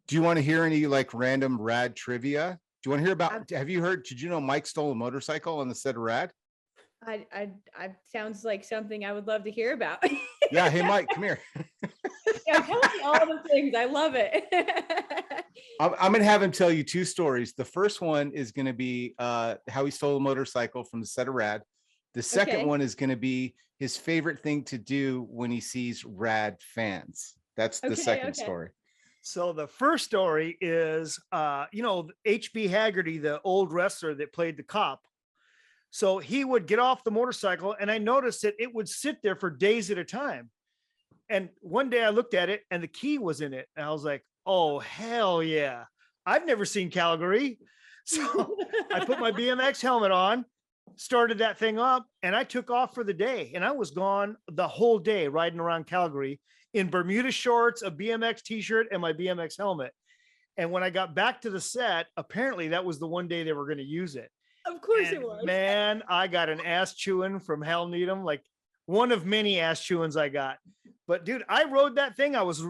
Do you want to hear any like random rad trivia? Do you want to hear about, have you heard, did you know Mike stole a motorcycle on the set of Rad? I sounds like something I would love to hear about. Yeah. Hey, Mike, come here. Yeah, tell me all the things. I love it. I'm going to have him tell you two stories. The first one is going to be how he stole a motorcycle from the set of Rad. The second one is going to be his favorite thing to do when he sees Rad fans. That's the second story. So the first story is, HB Haggerty, the old wrestler that played the cop. So he would get off the motorcycle, and I noticed that it would sit there for days at a time. And one day I looked at it and the key was in it. And I was like, oh, hell yeah. I've never seen Calgary. So I put my BMX helmet on, started that thing up, and I took off for the day. And I was gone the whole day riding around Calgary in Bermuda shorts, a BMX t-shirt, and my BMX helmet. And when I got back to the set, apparently that was the one day they were going to use it. Of course it was. Man, I got an ass chewing from Hal Needham, like one of many ass chewings I got. But dude, I rode that thing. I was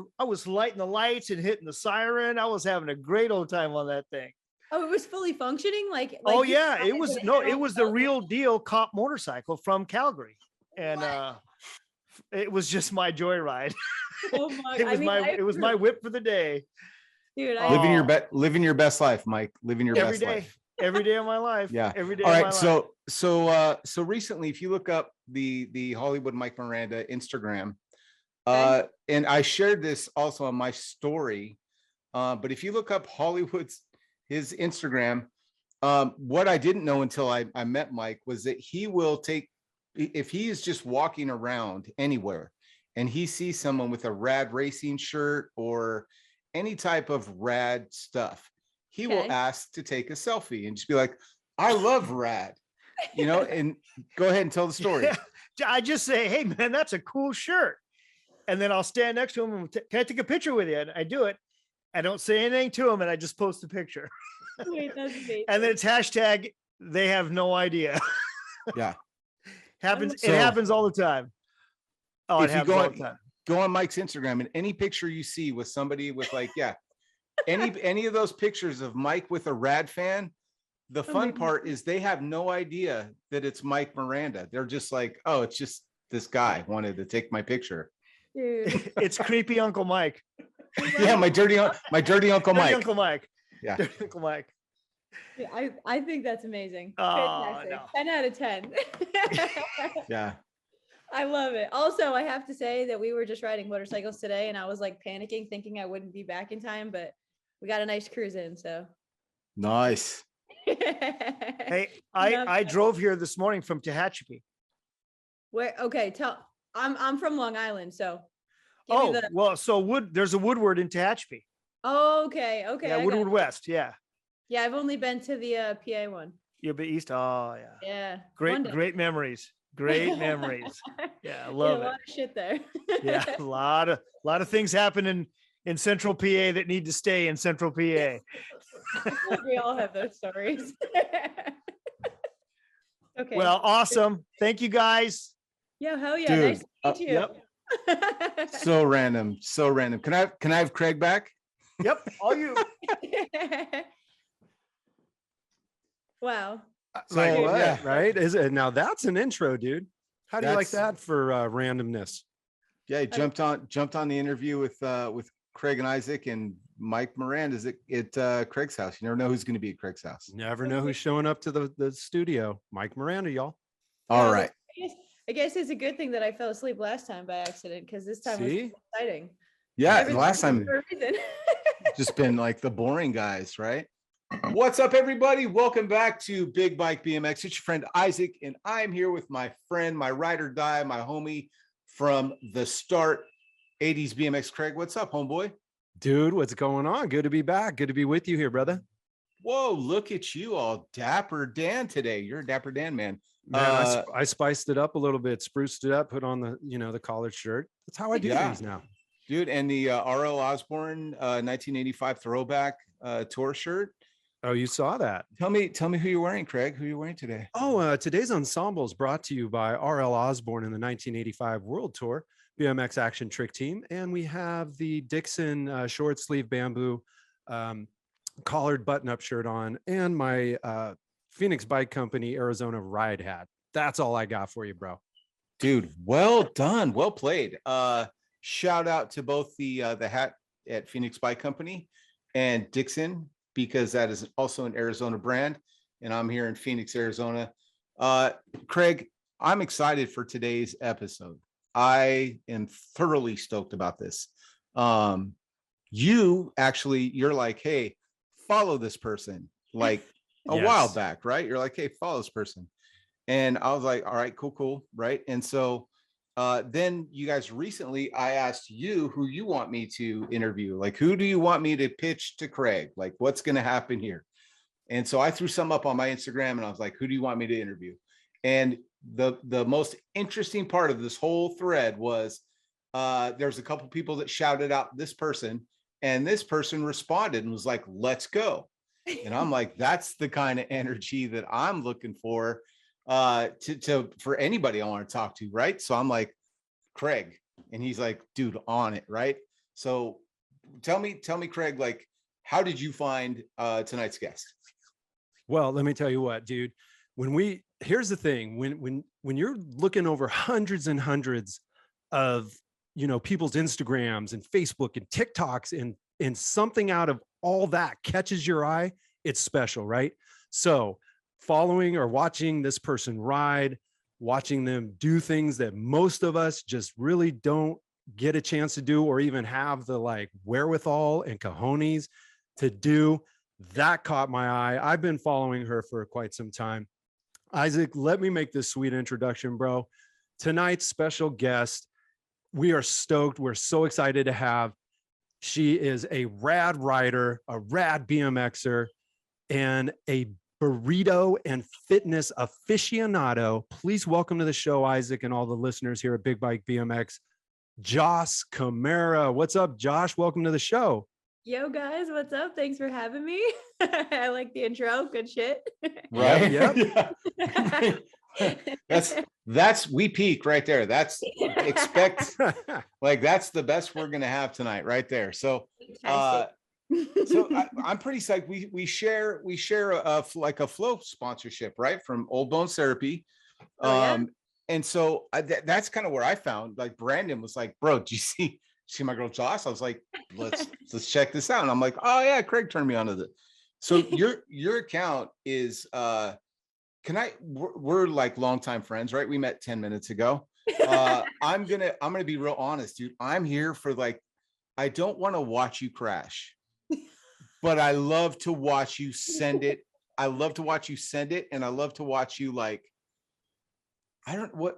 lighting the lights and hitting the siren. I was having a great old time on that thing. Oh, it was fully functioning? Oh yeah, it was the real deal cop motorcycle from Calgary. And it was just my joyride. Oh my, it was my whip for the day. Dude, living your best life, Mike. Living your best life. Every day of my life. Yeah. Every day. All right. So recently, if you look up the Hollywood Mike Miranda Instagram, and I shared this also on my story, but if you look up his Instagram, what I didn't know until I met Mike was that he will take, if he is just walking around anywhere and he sees someone with a rad racing shirt or any type of rad stuff, he will ask to take a selfie and just be like, I love rad, and go ahead and tell the story. Yeah. I just say, hey man, that's a cool shirt. And then I'll stand next to him and can I take a picture with you? And I do it. I don't say anything to him and I just post a picture. Wait, that's amazing. And then it's hashtag, they have no idea. Yeah. It happens all the time. Oh, it happens all the time. Go on Mike's Instagram and any picture you see with somebody with any of those pictures of Mike with a rad fan, the fun part is they have no idea that it's Mike Miranda. They're just like, oh, it's just this guy wanted to take my picture. Dude. It's creepy Uncle Mike. Yeah, my dirty Uncle Mike. Uncle Mike. Yeah. Dirty Uncle Mike. Yeah, I think that's amazing. Oh, no. 10 out of 10. Yeah. I love it. Also, I have to say that we were just riding motorcycles today and I was like panicking, thinking I wouldn't be back in time, but we got a nice cruise in. So nice. Hey, I drove here this morning from Tehachapi. Where? Okay. I'm from Long Island. So. There's a Woodward in Tehachapi. Oh, okay. Yeah. Woodward West. Yeah. Yeah. I've only been to the PA one. Yeah. But East. Oh yeah. Yeah. Great memories. Great memories. Yeah, I love it. A lot of shit there. Yeah, a lot of things happen in Central PA that need to stay in Central PA. We all have those stories. Okay. Well, awesome. Thank you guys. Yeah, hell yeah. Dude, Nice to meet you. Yep. So random. Can I have Craig back? Yep. All you. Wow. So yeah, right? Is it now? That's an intro, dude. How do you like that for randomness? Yeah, he jumped on the interview with Craig and Isaac and Mike Miranda at Craig's house. You never know who's going to be at Craig's house. Never know who's showing up to the studio. Mike Miranda, y'all. All right. I guess it's a good thing that I fell asleep last time by accident because this time was exciting. Yeah, last time just been like the boring guys, right? What's up, everybody? Welcome back to Big Bike BMX. It's your friend Isaac, and I'm here with my friend, my ride or die, my homie from the start, Etnies BMX. Craig, what's up, homeboy? Dude, what's going on? Good to be back. Good to be with you here, brother. Whoa, look at you, all Dapper Dan today. You're a Dapper Dan, man. Man, I spiced it up a little bit, spruced it up, put on the collared shirt. That's how I do things now. Dude, and the R.L. Osborne 1985 throwback tour shirt. Oh, you saw that. Tell me who you're wearing, Craig. Who are you wearing today? Oh, today's ensemble is brought to you by R.L. Osborne and the 1985 World Tour BMX Action Trick Team. And we have the Dixon short sleeve bamboo collared button-up shirt on, and my Phoenix Bike Company Arizona ride hat. That's all I got for you, bro. Dude, well done. Well played. Shout out to both the hat at Phoenix Bike Company and Dixon, because that is also an Arizona brand. And I'm here in Phoenix, Arizona. Craig, I'm excited for today's episode. I am thoroughly stoked about this. You're like, hey, follow this person, like a while back, right? You're like, hey, follow this person. And I was like, all right, cool. Right. And so then you guys recently, I asked you who you want me to interview. Like, who do you want me to pitch to Craig? Like, what's going to happen here? And so I threw some up on my Instagram and I was like, who do you want me to interview? And the most interesting part of this whole thread was there's a couple people that shouted out this person, and this person responded and was like, let's go. And I'm like, that's the kind of energy that I'm looking for for anybody I want to talk to, right? So I'm like, Craig, and he's like, dude, on it, right? So tell me, Craig, like, how did you find tonight's guest? Well, let me tell you what, dude. Here's the thing, when you're looking over hundreds and hundreds of, people's Instagrams and Facebook and TikToks, and something out of all that catches your eye, it's special, right? So following or watching this person ride, watching them do things that most of us just really don't get a chance to do, or even have the like wherewithal and cojones to do, that caught my eye. I've been following her for quite some time. Isaac, let me make this sweet introduction, bro. Tonight's special guest, we are stoked. We're so excited to have. She is a rad rider, a rad BMXer, and a burrito and fitness aficionado. Please welcome to the show, Isaac, and all the listeners here at Big Bike BMX, Joce Camara. What's up, Josh? Welcome to the show. Yo guys, what's up? Thanks for having me. I like the intro. Good shit. Right. Yep. That's we peak right there. That's expect like that's the best we're gonna have tonight right there. So I'm pretty psyched. We share like a flow sponsorship, right, from OldBones Therapy. And so that's kind of where I found, like, Brandon was like, bro, do you see my girl Joce? I was like, let's check this out. And I'm like, oh yeah, Craig turned me on to this. So your account is we're like longtime friends, right? We met 10 minutes ago. I'm gonna be real honest, dude. I'm here for, like, I don't want to watch you crash, but I love to watch you send it. I love to watch you send it, and I love to watch you, like, I don't what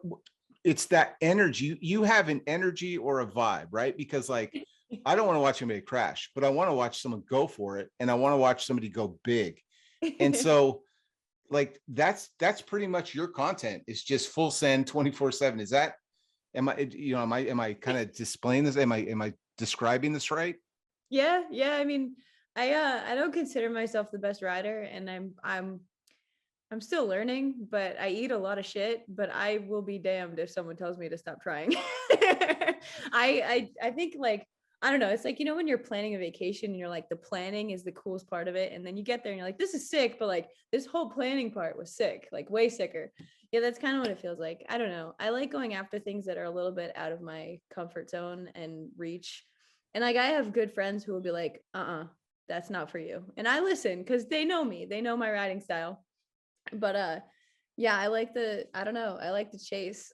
it's that energy. You have an energy or a vibe, right? Because, like, I don't want to watch anybody crash, but I want to watch someone go for it, and I want to watch somebody go big. And so, like, that's pretty much your content. It's just full send 24/7. Is that, am I kind of displaying this? Am I describing this right? Yeah. I mean, I don't consider myself the best rider, and I'm still learning, but I eat a lot of shit, but I will be damned if someone tells me to stop trying. I think, like, I don't know. It's like, when you're planning a vacation and you're like, the planning is the coolest part of it. And then you get there and you're like, this is sick, but, like, this whole planning part was sick, like way sicker. Yeah, that's kind of what it feels like. I don't know. I like going after things that are a little bit out of my comfort zone and reach. And, like, I have good friends who will be like, that's not for you. And I listen because they know me. They know my riding style. But yeah, I like the chase.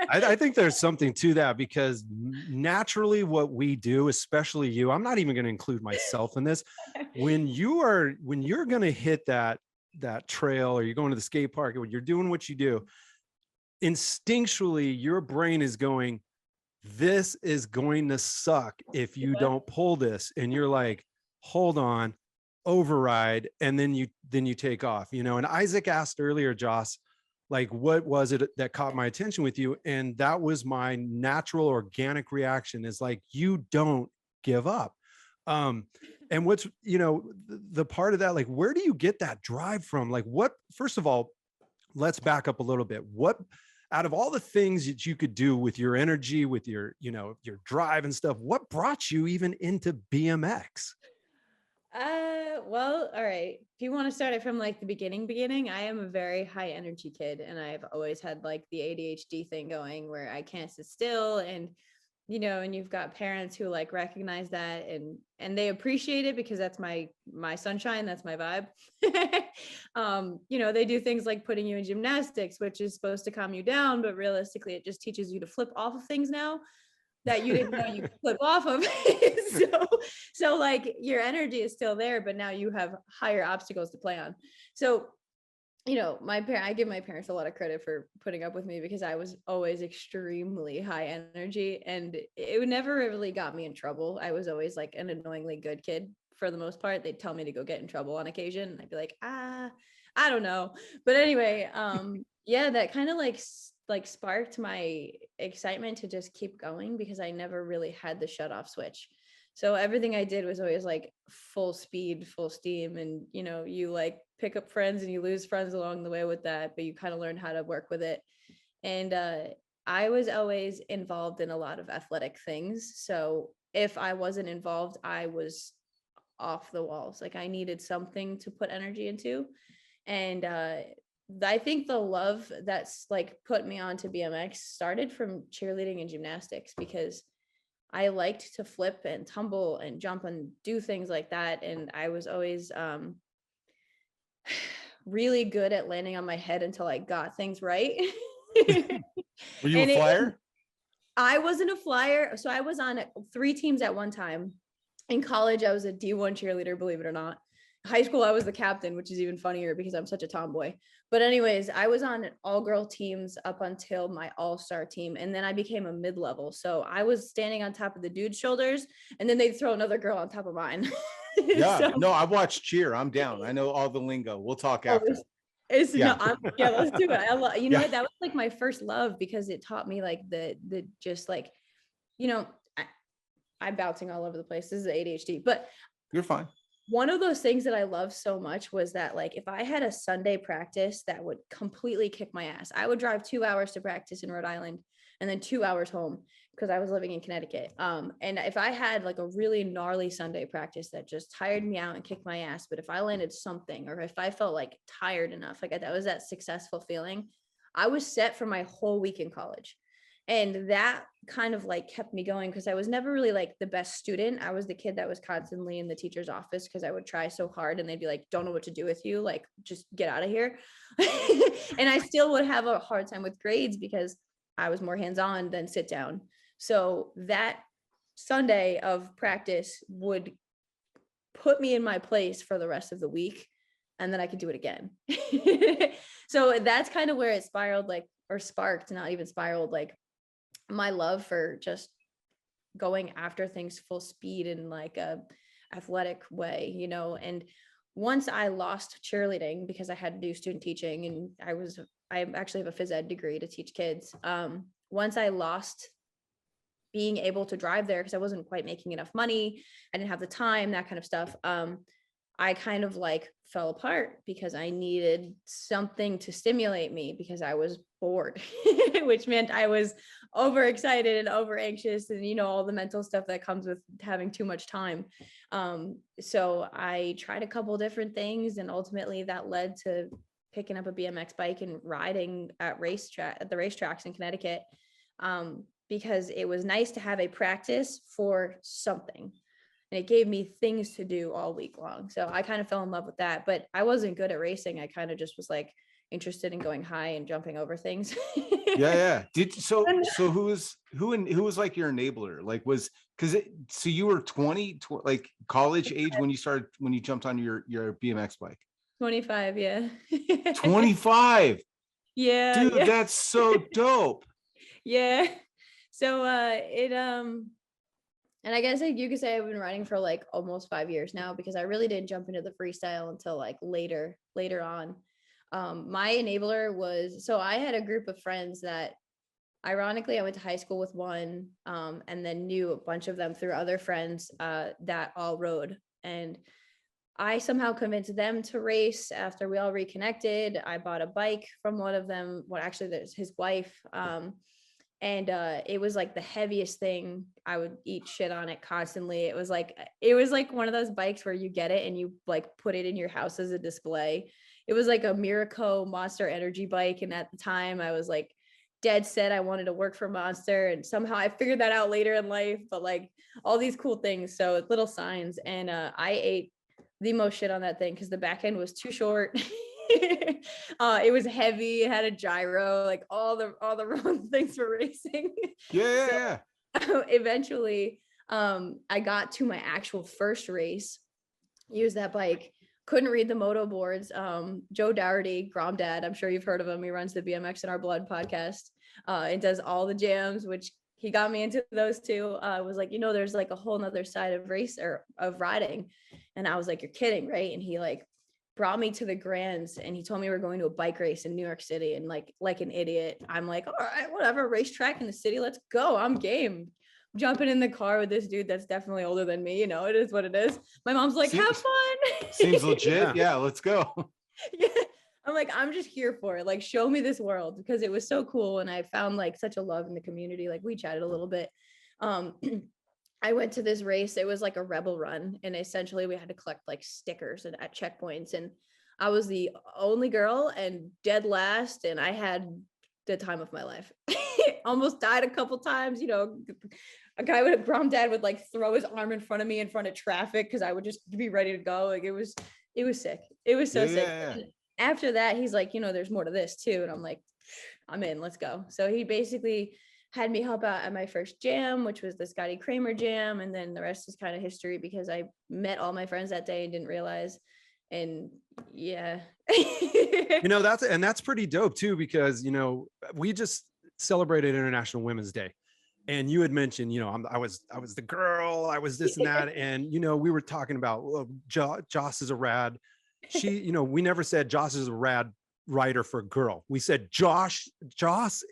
I think there's something to that, because naturally what we do, especially you, I'm not even going to include myself in this. When you're going to hit that trail, or you're going to the skate park, or when you're doing what you do, instinctually your brain is going, this is going to suck if you don't pull this. And you're like, hold on, override, and then you take off, and Isaac asked earlier, Joce, like, what was it that caught my attention with you? And that was my natural organic reaction, is like, you don't give up. And what's, the part of that, like, where do you get that drive from? Like, what, first of all, let's back up a little bit. What, out of all the things that you could do with your energy, with your, your drive and stuff, what brought you even into BMX? Well, all right. If you want to start it from like the beginning, I am a very high energy kid, and I've always had like the ADHD thing going where I can't sit still, and and you've got parents who like recognize that and they appreciate it because that's my sunshine, that's my vibe. They do things like putting you in gymnastics, which is supposed to calm you down, but realistically it just teaches you to flip off of things now that you didn't know you could flip off of. so like your energy is still there, but now you have higher obstacles to play on. So I give my parents a lot of credit for putting up with me because I was always extremely high energy, and it never really got me in trouble. I was always like an annoyingly good kid for the most part. They'd tell me to go get in trouble on occasion, and I'd be like, I don't know. But anyway, yeah, that kind of like sparked my excitement to just keep going because I never really had the shut off switch. So everything I did was always like full speed, full steam. And, you like pick up friends and you lose friends along the way with that, but you kind of learn how to work with it. And I was always involved in a lot of athletic things. So if I wasn't involved, I was off the walls. Like I needed something to put energy into. And I think the love that's like put me onto BMX started from cheerleading and gymnastics because I liked to flip and tumble and jump and do things like that. And I was always really good at landing on my head until I got things right. Were you a flyer? I wasn't a flyer. So I was on 3 teams at one time. In college, I was a D1 cheerleader, believe it or not. High school, I was the captain, which is even funnier because I'm such a tomboy. But anyways, I was on all-girl teams up until my all-star team. And then I became a mid-level. So I was standing on top of the dude's shoulders, and then they'd throw another girl on top of mine. Yeah, no, I watched cheer. I'm down. I know all the lingo. We'll talk after. It's Yeah. no, yeah, let's do it. I love, Yeah. what, that was like my first love because it taught me like the just like, I'm bouncing all over the place. This is ADHD, but You're fine. one of those things that I loved so much was that like if I had a Sunday practice that would completely kick my ass, I would drive 2 hours to practice in Rhode Island and then 2 hours home because I was living in Connecticut. And if I had like a really gnarly Sunday practice that just tired me out and kicked my ass, but if I landed something or if I felt like tired enough, like that was that successful feeling, I was set for my whole week in college. And that kind of like kept me going because I was never really like the best student. I was the kid that was constantly in the teacher's office because I would try so hard and they'd be like, don't know what to do with you. Like, just get out of here. And I still would have a hard time with grades because I was more hands-on than sit down. So that Sunday of practice would put me in my place for the rest of the week. And then I could do it again. So that's kind of where it spiraled, like, or sparked, not even spiraled, like my love for just going after things full speed in like a athletic way, and once I lost cheerleading because I had to do student teaching and I actually have a phys ed degree to teach kids. Once I lost being able to drive there because I wasn't quite making enough money, I didn't have the time, that kind of stuff. I kind of like fell apart because I needed something to stimulate me because I was bored, which meant I was overexcited and over anxious and, all the mental stuff that comes with having too much time. So I tried a couple different things and ultimately that led to picking up a BMX bike and riding at the racetracks in Connecticut. Because it was nice to have a practice for something. And it gave me things to do all week long. So I kind of fell in love with that, but I wasn't good at racing. I kind of just was like interested in going high and jumping over things. Yeah. So who was like your enabler? Like so you were 20, like college age when you jumped on your BMX bike? 25. Yeah. 25. Yeah. Dude, yeah. that's so dope. Yeah. So and I guess like you could say I've been riding for like almost 5 years now because I really didn't jump into the freestyle until like later on. My enabler was, so I had a group of friends that ironically I went to high school with one and then knew a bunch of them through other friends that all rode. And I somehow convinced them to race after we all reconnected. I bought a bike from one of them. Well, actually there's his wife. And it was like the heaviest thing. I would eat shit on it constantly. It was like one of those bikes where you get it and you like put it in your house as a display. It was like a Miraco Monster Energy bike. And at the time I was like dead set I wanted to work for Monster, and somehow I figured that out later in life, but like all these cool things. So little signs. And I ate the most shit on that thing because the back end was too short. It was heavy, it had a gyro, like all the wrong things for racing. Yeah. So eventually I got to my actual first race, used that bike, couldn't read the moto boards. Joe Dougherty, Grom Dad, I'm sure you've heard of him. He runs the BMX in Our Blood podcast and does all the jams, which he got me into those too. Was like, there's like a whole nother side of race or of riding. And I was like, you're kidding, right? And he like brought me to the Grands and he told me we're going to a bike race in New York City. And like an idiot, I'm like, all right, whatever, racetrack in the city, let's go. I'm game. Jumping in the car with this dude that's definitely older than me. It is what it is. My mom's like, have fun. Seems legit. Yeah, let's go. Yeah. I'm like, I'm just here for it. Like, show me this world, because it was so cool. And I found like such a love in the community. Like we chatted a little bit. I went to this race. It was like a rebel run. And essentially we had to collect like stickers and at checkpoints. And I was the only girl and dead last. And I had the time of my life. Almost died a couple times. A guy with a Grom Dad would like throw his arm in front of me in front of traffic because I would just be ready to go. Like it was sick. It was so sick. And after that, he's like, there's more to this too. And I'm like, I'm in, let's go. So he basically had me help out at my first jam, which was the Scotty Kramer jam. And then the rest is kind of history because I met all my friends that day and didn't realize. And yeah. That's pretty dope too, because, we just celebrated International Women's Day. And you had mentioned, I was the girl, I was this and that. And, we were talking about, well, Joce is a rad. We never said Joce is a rad rider for a girl. We said Joce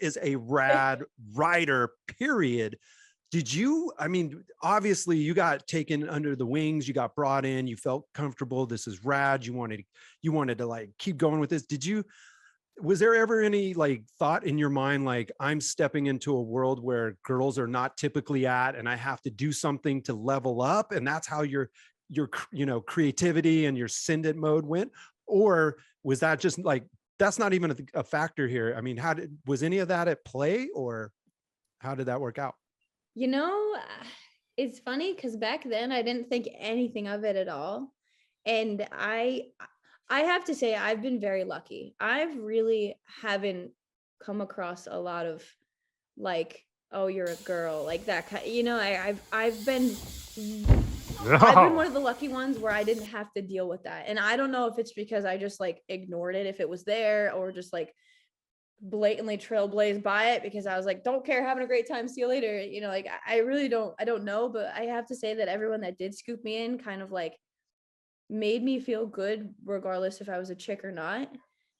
is a rad rider, period. Obviously you got taken under the wings, you got brought in, you felt comfortable. This is rad. You wanted to like keep going with this. Was there ever any like thought in your mind, like I'm stepping into a world where girls are not typically at, and I have to do something to level up? And that's how your creativity and your send it mode went? Or was that just like, that's not even a factor here? I mean, was any of that at play, or how did that work out? It's funny because back then I didn't think anything of it at all. And I have to say I've been very lucky. I've really haven't come across a lot of like, oh, you're a girl, like that kind. I've been one of the lucky ones where I didn't have to deal with that. And I don't know if it's because I just like ignored it if it was there, or just like blatantly trailblazed by it because I was like, don't care, having a great time, see you later. Like I really don't know, but I have to say that everyone that did scoop me in kind of like made me feel good regardless if I was a chick or not.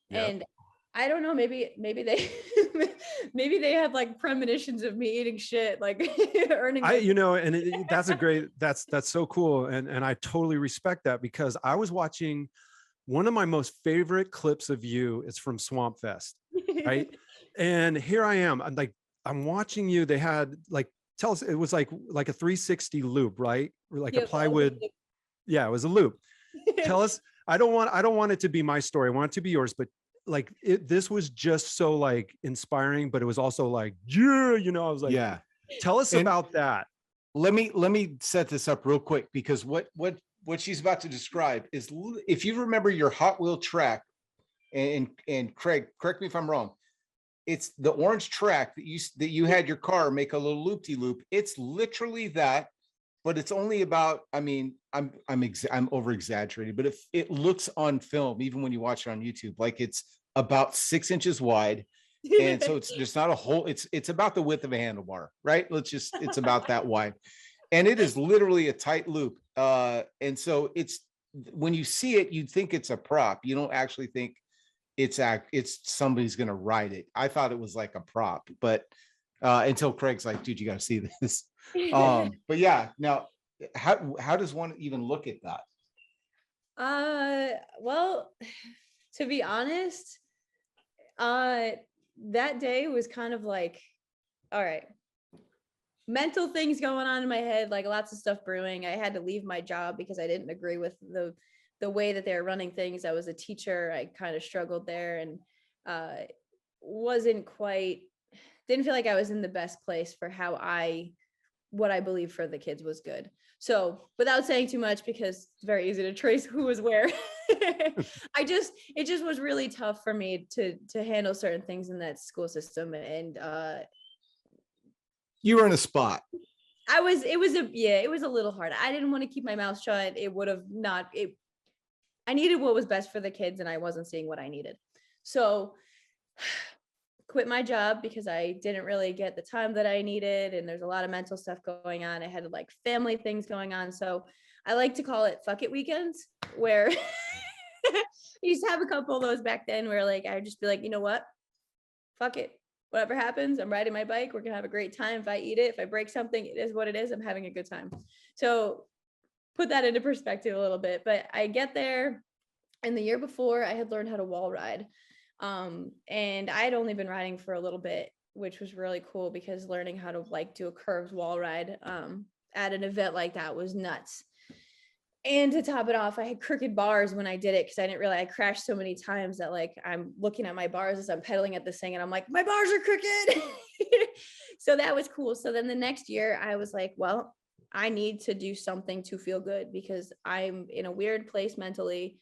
Yep. And I don't know, maybe they maybe they had like premonitions of me eating shit, like earning. That's so cool. And I totally respect that, because I was watching one of my most favorite clips of you is from Swamp Fest, right? And here I am, I'm watching you. They had like, tell us, it was like a 360 loop, right? Like a plywood. Yeah, it was a loop. Tell us, I don't want it to be my story. I want it to be yours, but like this was just so like inspiring, but it was also like, I was like, yeah, tell us about that. Let me set this up real quick, because what she's about to describe is, if you remember your Hot Wheel track, and Craig, correct me if I'm wrong, it's the orange track that you had your car make a little loop-de-loop. It's literally that, but it's only about, I'm over exaggerating, but if it looks on film, even when you watch it on YouTube, like it's about 6 inches wide. And so it's just not a whole, it's about the width of a handlebar, right? It's about that wide. And it is literally a tight loop. And so when you see it, you'd think it's a prop. You don't actually think it's somebody's going to ride it. I thought it was like a prop, but until Craig's like, dude, you got to see this. But yeah, now how does one even look at that? Well, to be honest, that day was kind of like all right. Mental things going on in my head, like lots of stuff brewing. I had to leave my job because I didn't agree with the way that they were running things. I was a teacher. I kind of struggled there and didn't feel like I was in the best place for what I believe for the kids was good. So without saying too much, because it's very easy to trace who was where, it just was really tough for me to handle certain things in that school system. And you were in a spot. it was a little hard. I didn't want to keep my mouth shut. I needed what was best for the kids and I wasn't seeing what I needed. So quit my job because I didn't really get the time that I needed. And there's a lot of mental stuff going on. I had like family things going on. So I like to call it fuck it weekends, where I used to have a couple of those back then where like, I'd just be like, you know what? Fuck it. Whatever happens, I'm riding my bike. We're going to have a great time. If I eat it, if I break something, it is what it is. I'm having a good time. So put that into perspective a little bit, but I get there, and the year before I had learned how to wall ride. And I had only been riding for a little bit, which was really cool because learning how to like do a curved wall ride at an event like that was nuts. And to top it off, I had crooked bars when I did it because I didn't realize I crashed so many times that like I'm looking at my bars as I'm pedaling at this thing and I'm like, my bars are crooked. So that was cool. So then the next year I was like, well, I need to do something to feel good because I'm in a weird place mentally.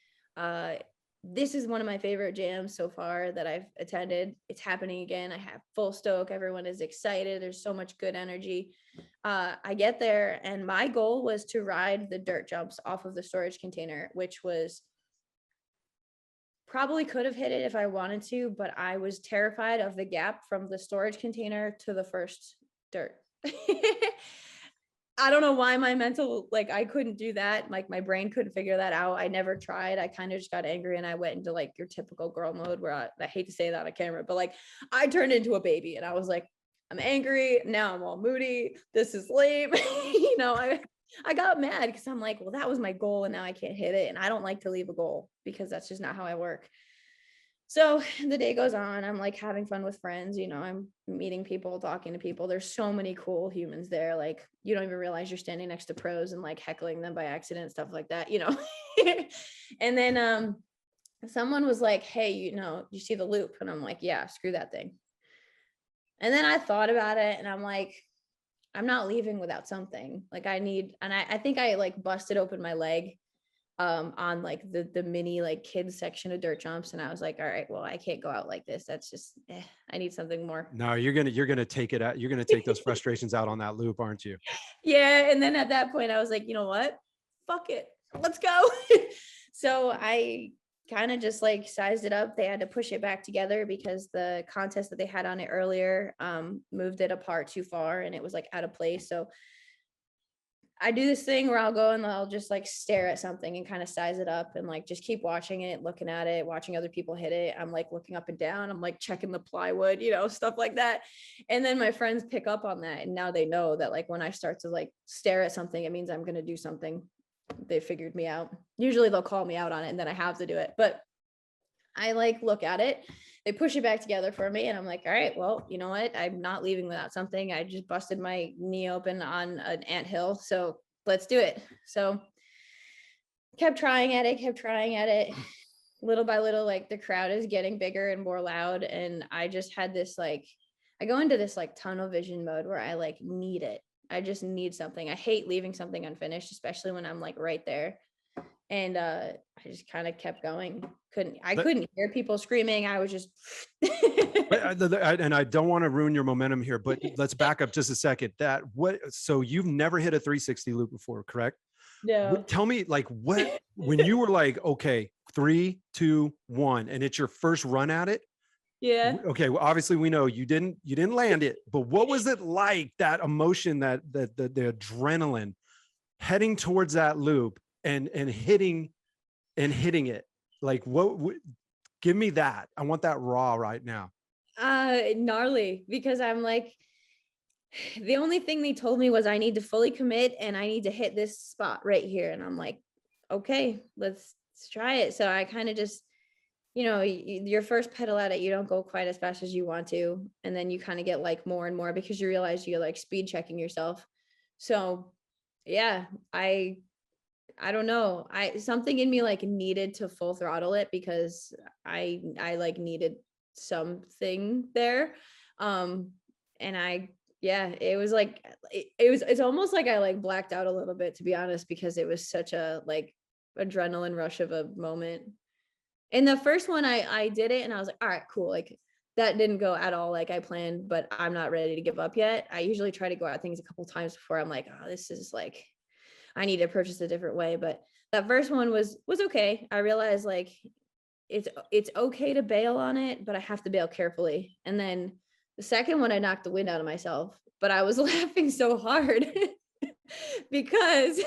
This is one of my favorite jams so far that I've attended. It's happening again. I have full stoke. Everyone is excited. There's so much good energy. I get there and my goal was to ride the dirt jumps off of the storage container, which was probably could have hit it if I wanted to, but I was terrified of the gap from the storage container to the first dirt. I don't know why my mental, like I couldn't do that. Like my brain couldn't figure that out. I never tried. I kind of just got angry and I went into like your typical girl mode where I hate to say that on camera, but like I turned into a baby and I was like, I'm angry. Now I'm all moody. This is lame. I got mad because I'm like, well, that was my goal and now I can't hit it. And I don't like to leave a goal because that's just not how I work. So the day goes on, I'm like having fun with friends, I'm meeting people, talking to people. There's so many cool humans there. Like you don't even realize you're standing next to pros and like heckling them by accident, stuff like that, And then someone was like, hey, you see the loop? And I'm like, yeah, screw that thing. And then I thought about it and I'm like, I'm not leaving without something. Like I think I like busted open my leg on like the mini like kids section of dirt jumps. And I was like, all right, well, I can't go out like this. That's just, I need something more. No, you're going to take it out. You're going to take those frustrations out on that loop, aren't you? Yeah. And then at that point I was like, you know what? Fuck it. Let's go. So I kind of just like sized it up. They had to push it back together because the contest that they had on it earlier moved it apart too far and it was like out of place. So I do this thing where I'll go and I'll just like stare at something and kind of size it up and like just keep watching it, looking at it, watching other people hit it. I'm like looking up and down. I'm like checking the plywood, stuff like that. And then my friends pick up on that. And now they know that like when I start to like stare at something, it means I'm going to do something. They figured me out. Usually they'll call me out on it and then I have to do it. But I like look at it. They push it back together for me. And I'm like, all right, well, you know what? I'm not leaving without something. I just busted my knee open on an anthill. So let's do it. So kept trying at it. Little by little, like the crowd is getting bigger and more loud. And I just had this, like, I go into this like tunnel vision mode where I like need it. I just need something. I hate leaving something unfinished, especially when I'm like right there. And I just kind of kept going. I couldn't hear people screaming. I was just. And I don't want to ruin your momentum here, but let's back up just a second. So you've never hit a 360 loop before, correct? No. Tell me like when you were like, okay, 3, 2, 1, and it's your first run at it. Yeah. Okay. Well, obviously we know you didn't land it, but what was it like, that emotion, that the adrenaline heading towards that loop and hitting it? Like give me that. I want that raw right now. Gnarly, because I'm like, the only thing they told me was I need to fully commit and I need to hit this spot right here. And I'm like, okay, let's try it. So I kind of just, you know, your first pedal at it, you don't go quite as fast as you want to. And then you kind of get like more and more because you realize you're like speed checking yourself. So yeah, I don't know. Something in me like needed to full throttle it because I like needed something there. And yeah, it was like, it's almost like I like blacked out a little bit, to be honest, because it was such a like adrenaline rush of a moment. And the first one I did it and I was like, all right, cool. Like that didn't go at all like I planned, but I'm not ready to give up yet. I usually try to go at things a couple times before I'm like, oh, this is like, I need to purchase a different way. But that first one was okay. I realized like it's okay to bail on it, but I have to bail carefully. And then the second one, I knocked the wind out of myself, but I was laughing so hard because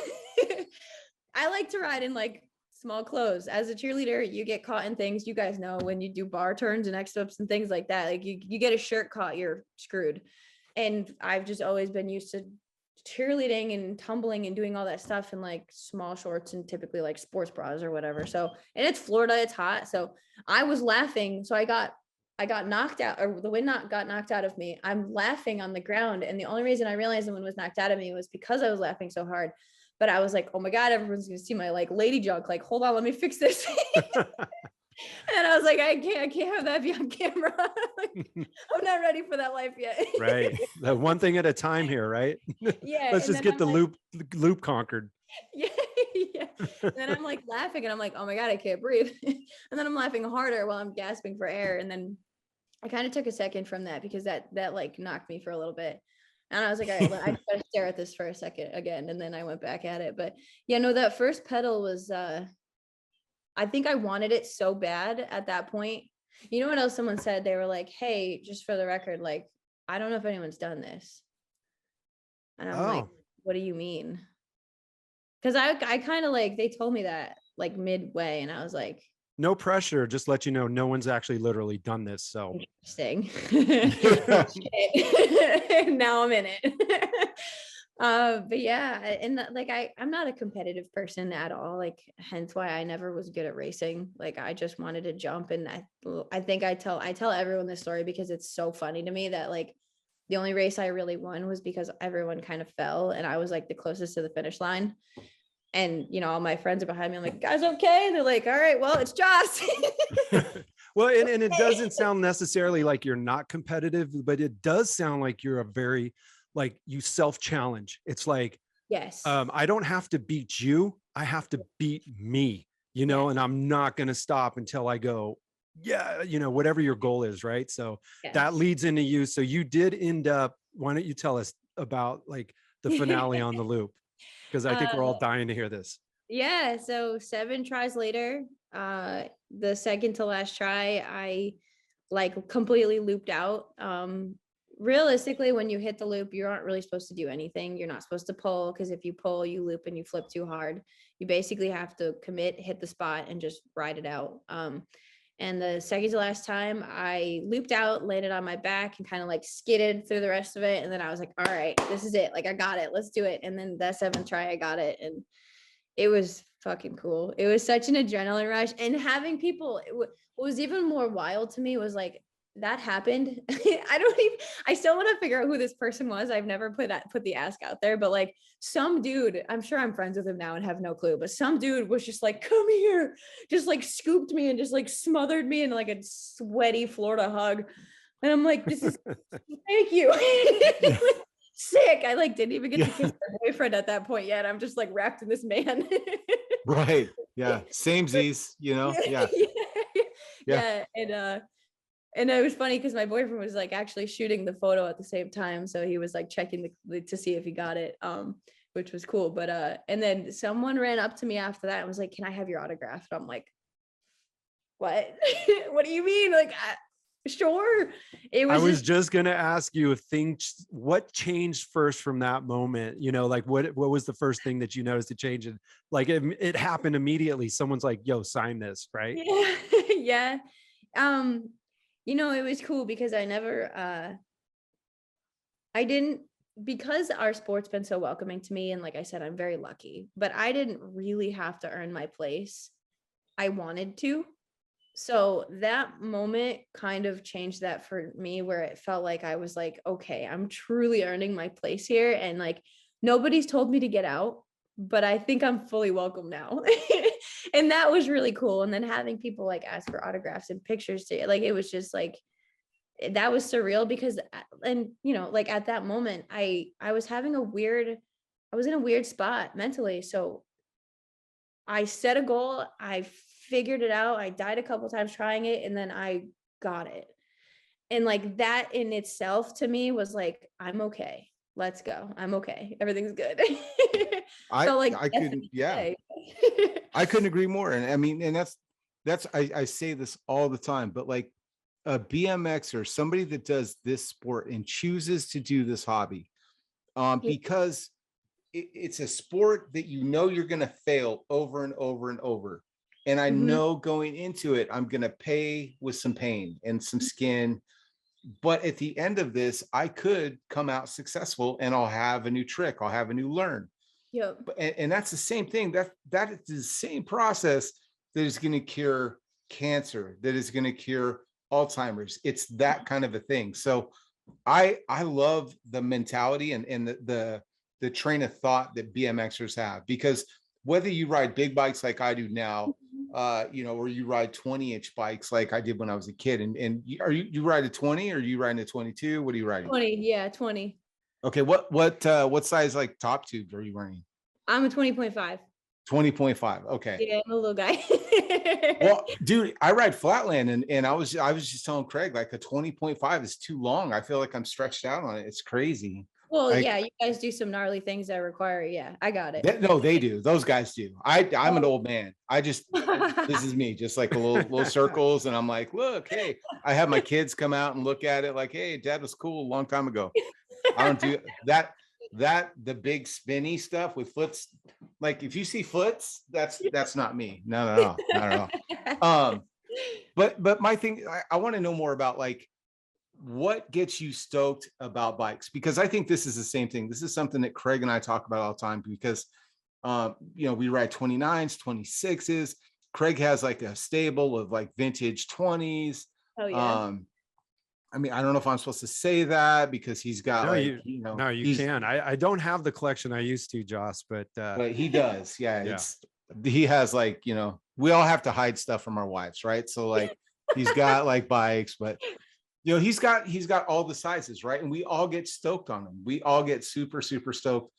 I like to ride in like small clothes. As a cheerleader, you get caught in things, you guys know, when you do bar turns and X ups and things like that, like you get a shirt caught, you're screwed. And I've just always been used to cheerleading and tumbling and doing all that stuff in like small shorts and typically like sports bras or whatever. So, and it's Florida, it's hot. So I was laughing. So I got knocked out, or the wind got knocked out of me. I'm laughing on the ground. And the only reason I realized the wind was knocked out of me was because I was laughing so hard. But I was like, oh my God, everyone's gonna see my like lady junk. Like, hold on, let me fix this. And I was like, I can't have that be on camera. Like, I'm not ready for that life yet. Right. The one thing at a time here, right? Yeah. Let's just get the like, loop conquered. Yeah. Yeah. And then I'm like laughing and I'm like, oh my God, I can't breathe. And then I'm laughing harder while I'm gasping for air. And then I kind of took a second from that because that like knocked me for a little bit. And I was like, all right, I gotta stare at this for a second again. And then I went back at it. But yeah, no, that first pedal was I think I wanted it so bad at that point. You know what else someone said? They were like, hey, just for the record, like, I don't know if anyone's done this. And I'm like, what do you mean? Because I kind of like, they told me that like midway and I was like, no pressure, just let you know no one's actually literally done this. So interesting. Now I'm in it. But yeah, and like I'm not a competitive person at all, like hence why I never was good at racing. Like I just wanted to jump, and I think I tell everyone this story because it's so funny to me that like the only race I really won was because everyone kind of fell and I was like the closest to the finish line. And you know, all my friends are behind me. I'm like, guys, okay? And they're like, all right, well, it's Joce. Well, and it doesn't sound necessarily like you're not competitive, but it does sound like you're a very, like, you self-challenge. It's like, yes, I don't have to beat you. I have to beat me, you know, and I'm not going to stop until I go, yeah, you know, whatever your goal is. Right. So that leads into you. So you did end up, why don't you tell us about like the finale on the loop? Because I think we're all dying to hear this. Yeah. So 7 tries later, the second to last try, I like completely looped out. Realistically, when you hit the loop, you aren't really supposed to do anything. You're not supposed to pull, because if you pull, you loop and you flip too hard. You basically have to commit, hit the spot, and just ride it out. And the second to last time, I looped out, landed on my back, and kind of like skidded through the rest of it. And then I was like, all right, this is it. Like, I got it. Let's do it. And then that 7th try, I got it. And it was fucking cool. It was such an adrenaline rush. And having people, what was even more wild to me was like, that happened. I still want to figure out who this person was. I've never put the ask out there, but like some dude, I'm sure I'm friends with him now and have no clue, but some dude was just like, come here, just like scooped me and just like smothered me in like a sweaty Florida hug. And I'm like, this is, thank you. Sick. I like didn't even get to kiss my boyfriend at that point yet. I'm just like wrapped in this man. Right. Yeah. Samesies, you know? Yeah. Yeah. And it was funny because my boyfriend was like actually shooting the photo at the same time. So he was like checking to see if he got it, which was cool. But and then someone ran up to me after that and was like, can I have your autograph? And I'm like, what? What do you mean? Like, sure. I was just going to ask you what changed first from that moment, you know, like what was the first thing that you noticed to change? It like it happened immediately. Someone's like, yo, sign this, right? Yeah. You know, it was cool because I didn't, because our sport's been so welcoming to me. And like I said, I'm very lucky, but I didn't really have to earn my place. I wanted to. So that moment kind of changed that for me, where it felt like I was like, okay, I'm truly earning my place here. And like, nobody's told me to get out, but I think I'm fully welcome now. And that was really cool. And then having people like ask for autographs and pictures to like, it was just like, that was surreal because, and you know, like at that moment, I was having I was in a weird spot mentally. So I set a goal, I figured it out, I died a couple times trying it, and then I got it. And like that in itself to me was like, I'm okay. Let's go. I'm okay. Everything's good. So like I couldn't, yeah, say. I couldn't agree more. And I mean, and that's I say this all the time, but like a BMX or somebody that does this sport and chooses to do this hobby, because it's a sport that you know you're going to fail over and over and over. And I know going into it, I'm going to pay with some pain and some skin. But at the end of this, I could come out successful and I'll have a new trick. I'll have a new learn. Yep. And that's the same thing. That is the same process that is going to cure cancer, that is going to cure Alzheimer's. It's that kind of a thing. So I love the mentality and the train of thought that BMXers have, because whether you ride big bikes like I do now, you know, or you ride 20-inch bikes like I did when I was a kid, and you ride a 20 or you riding a 22? What are you riding? 20, yeah, 20. Okay, what size like top tubes are you wearing? I'm a 20.5. 20.5. Okay. Yeah, I'm a little guy. Well, dude, I ride flatland and I was just telling Craig, like a 20.5 is too long. I feel like I'm stretched out on it. It's crazy. Well, Like, yeah, you guys do some gnarly things that require, yeah, I got it. no, they do. Those guys do. I'm an old man. This is me, just like a little circles. And I'm like, look, hey, I have my kids come out and look at it like, hey, dad was cool a long time ago. I don't do that. The big spinny stuff with foots. Like if you see foots, that's not me. No, not at all. But my thing, I want to know more about like, what gets you stoked about bikes? Because I think this is the same thing. This is something that Craig and I talk about all the time, because you know, we ride 29s, 26s. Craig has like a stable of like vintage 20s. Oh yeah. I mean, I don't know if I'm supposed to say that because he's got No, like, you can. I don't have the collection I used to, Joce, but he does. Yeah, yeah. He has like, you know, we all have to hide stuff from our wives, right? So like he's got like bikes, but you know, he's got all the sizes, right? And we all get stoked on them. We all get super, super stoked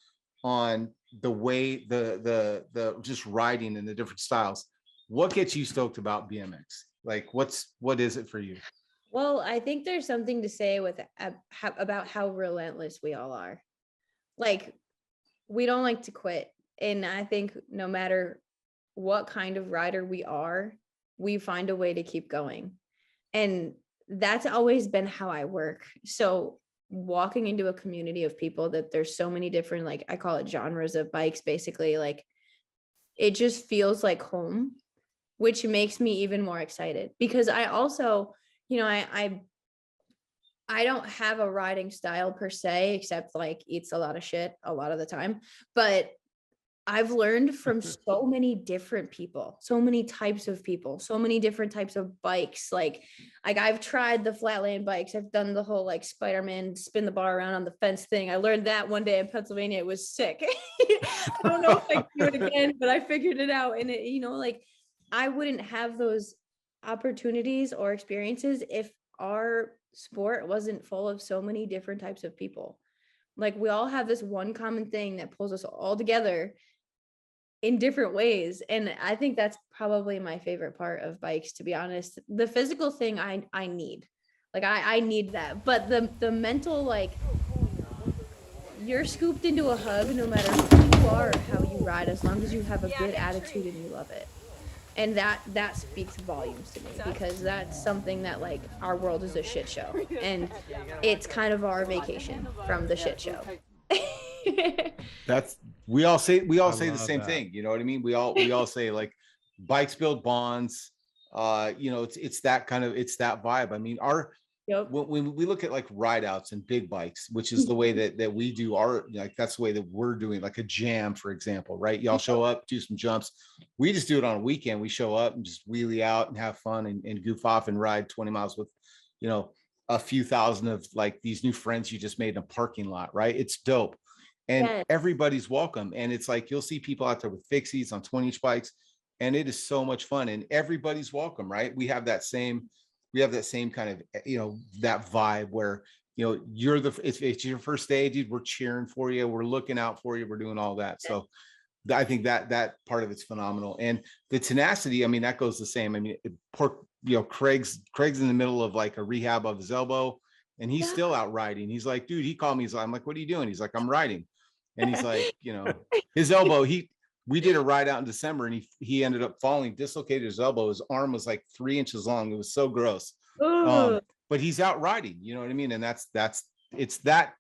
on the way the just riding and the different styles. What gets you stoked about BMX? Like what is it for you? Well, I think there's something to say with about how relentless we all are. Like, we don't like to quit. And I think no matter what kind of rider we are, we find a way to keep going. And that's always been how I work. So walking into a community of people that there's so many different, like I call it genres of bikes, basically, like it just feels like home, which makes me even more excited, because I also, you know, I don't have a riding style per se, except like eats a lot of shit a lot of the time. But I've learned from so many different people, so many types of people, so many different types of bikes. Like I've tried the flatland bikes. I've done the whole like Spider-Man spin the bar around on the fence thing. I learned that one day in Pennsylvania. It was sick. I don't know if I can do it again, but I figured it out. And it, you know, like I wouldn't have those opportunities or experiences if our sport wasn't full of so many different types of people. Like we all have this one common thing that pulls us all together in different ways. And I think that's probably my favorite part of bikes, to be honest. The physical thing I need, like I need that, but the mental, like you're scooped into a hug no matter who you are or how you ride, as long as you have a good attitude and you love it. And that speaks volumes to me, because that's something that, like, our world is a shit show and it's kind of our vacation from the shit show. We all say the same that. thing, you know what I mean? We all say like bikes build bonds. You know, it's that kind of, it's that vibe. I mean, Yep. when we look at like ride outs and big bikes, which is the way that we do our, like, that's the way that we're doing, like a jam, for example, right? Y'all show up, do some jumps. We just do it on a weekend. We show up and just wheelie out and have fun and goof off and ride 20 miles with, you know, a few thousand of like these new friends you just made in a parking lot, right? It's dope. And Yes. everybody's welcome. And it's like, you'll see people out there with fixies on 20-inch bikes, and it is so much fun, and everybody's welcome, right? We have that same kind of, you know, that vibe where, you know, it's your first day, dude, we're cheering for you, we're looking out for you, we're doing all that. So I think that part of it's phenomenal. And the tenacity, I mean, that goes the same. I mean, you know, Craig's in the middle of like a rehab of his elbow, and he's still out riding. He's like, dude, he called me, I'm like, what are you doing? He's like, I'm riding. And he's like, you know, his elbow, we did a ride out in December, and he ended up falling, dislocated his elbow. His arm was like 3 inches long. It was so gross. But he's out riding, you know what I mean? And it's that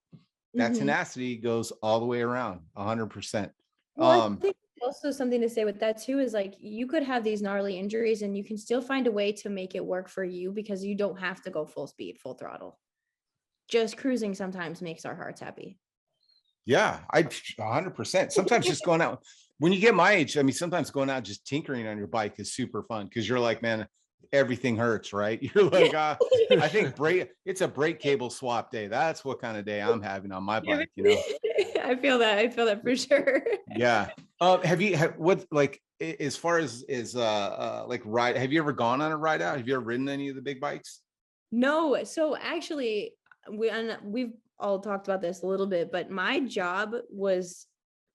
tenacity goes all the way around 100%. Well, I think also something to say with that too is like, you could have these gnarly injuries and you can still find a way to make it work for you, because you don't have to go full speed, full throttle. Just cruising sometimes makes our hearts happy. Yeah, 100%. Sometimes just going out, when you get my age, I mean, sometimes going out just tinkering on your bike is super fun, because you're like, man, everything hurts, right? You're like, I think it's a brake cable swap day. That's what kind of day I'm having on my bike, you know? I feel that for sure. Yeah. What, like, as far as like ride, have you ever gone on a ride out? Have you ever ridden any of the big bikes? No. So actually, we've all talked about this a little bit, but my job was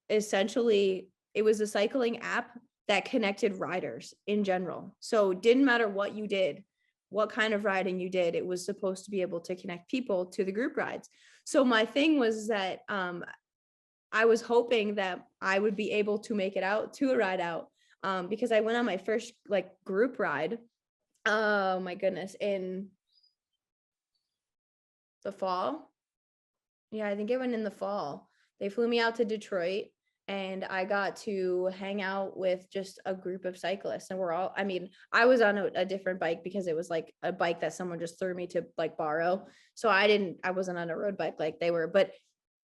essentially, it was a cycling app that connected riders in general. So it didn't matter what you did, what kind of riding you did, it was supposed to be able to connect people to the group rides. So my thing was that I was hoping that I would be able to make it out to a ride out, because I went on my first like group ride. Oh my goodness, in the fall. Yeah, I think it went in the fall. They flew me out to Detroit, and I got to hang out with just a group of cyclists. And I mean, I was on a different bike because it was like a bike that someone just threw me to like borrow. So I wasn't on a road bike like they were, but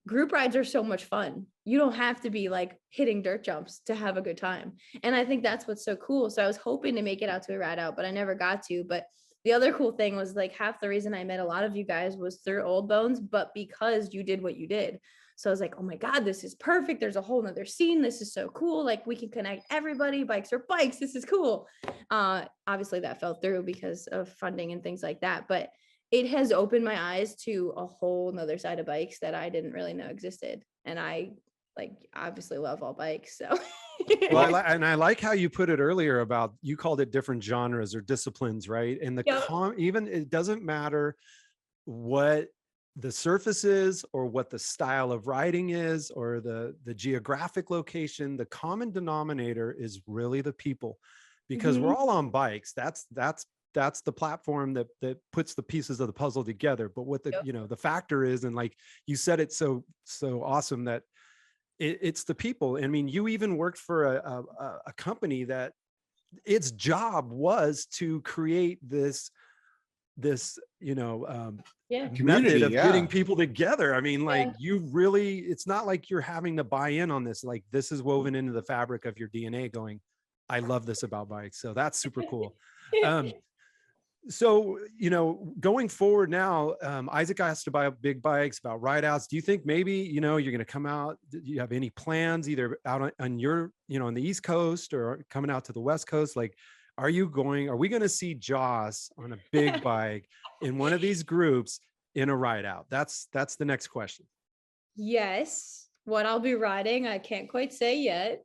group rides are so much fun. You don't have to be like hitting dirt jumps to have a good time. And I think that's what's so cool. So I was hoping to make it out to a ride out, but I never got to. But the other cool thing was like, half the reason I met a lot of you guys was through OldBones, but because you did what you did. So I was like, oh my God, this is perfect. There's a whole nother scene. This is so cool. Like, we can connect everybody. Bikes are bikes. This is cool. Obviously that fell through because of funding and things like that. But it has opened my eyes to a whole nother side of bikes that I didn't really know existed. And I like obviously love all bikes. So well, I like how you put it earlier about, you called it different genres or disciplines, right? And even it doesn't matter what the surface is or what the style of riding is or the geographic location. The common denominator is really the people, because we're all on bikes. That's the platform that puts the pieces of the puzzle together. But what the, you know, the factor is, and like you said, it so awesome that it's the people. I mean, you even worked for a company that its job was to create this you know, Community, method of getting people together. I mean, like you really, it's not like you're having to buy in on this. Like, this is woven into the fabric of your DNA going, I love this about bikes. So that's super cool. So, you know, going forward now, Isaac asked about big bikes, about ride outs. Do you think maybe, you know, you're going to come out, do you have any plans either out on your, you know, on the East Coast or coming out to the West Coast? Like, are we going to see Joce on a big bike in one of these groups in a ride out? That's the next question. Yes. What I'll be riding, I can't quite say yet.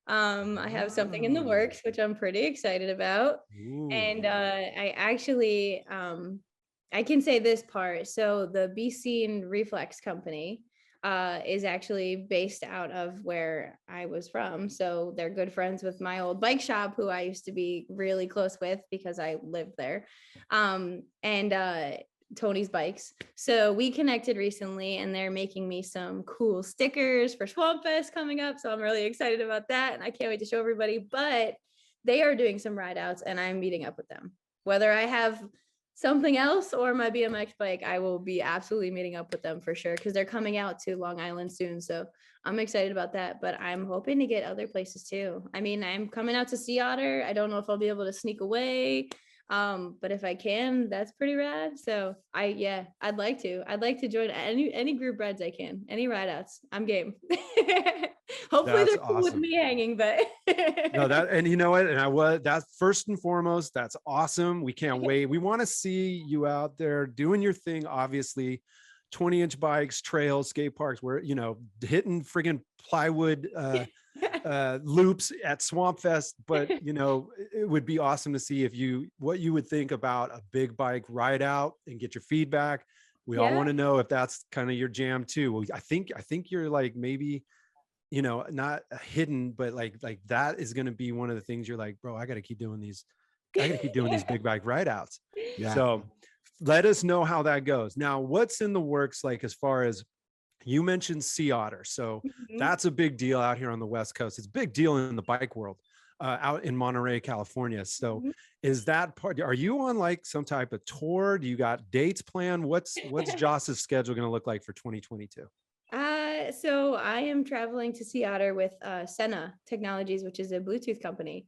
I have something in the works, which I'm pretty excited about. Ooh. And I actually, I can say this part. So the Be Seen Reflex Company is actually based out of where I was from. So they're good friends with my old bike shop, who I used to be really close with because I lived there. Tony's Bikes. So we connected recently, and they're making me some cool stickers for Swamp Fest coming up. So I'm really excited about that, and I can't wait to show everybody. But they are doing some ride outs, and I'm meeting up with them. Whether I have something else or my BMX bike, I will be absolutely meeting up with them for sure because they're coming out to Long Island soon. So I'm excited about that, but I'm hoping to get other places too. I mean, I'm coming out to Sea Otter. I don't know if I'll be able to sneak away. But if I can, that's pretty rad. So I'd like to join any group rides I can, any ride outs. I'm game. Hopefully That's they're cool with awesome. me hanging, but No, that, and you know what? And that's first and foremost, that's awesome. We can't wait. We want to see you out there doing your thing, obviously. 20-inch bikes, trails, skate parks, where, you know, hitting friggin' plywood loops at Swamp Fest. But, you know, it would be awesome to see what you would think about a big bike ride out and get your feedback. We all want to know if that's kind of your jam too. Well, I think you're like, maybe, you know, not hidden, but like that is going to be one of the things you're like, bro, I got to keep doing these. I got to keep doing these big bike ride outs. Yeah. So let us know how that goes. Now, what's in the works, like, as far as you mentioned Sea Otter. So that's a big deal out here on the West Coast. It's a big deal in the bike world out in Monterey, California. So is that part, are you on like some type of tour? Do you got dates planned? What's Joce's schedule going to look like for 2022? So I am traveling to Sea Otter with Sena Technologies, which is a Bluetooth company.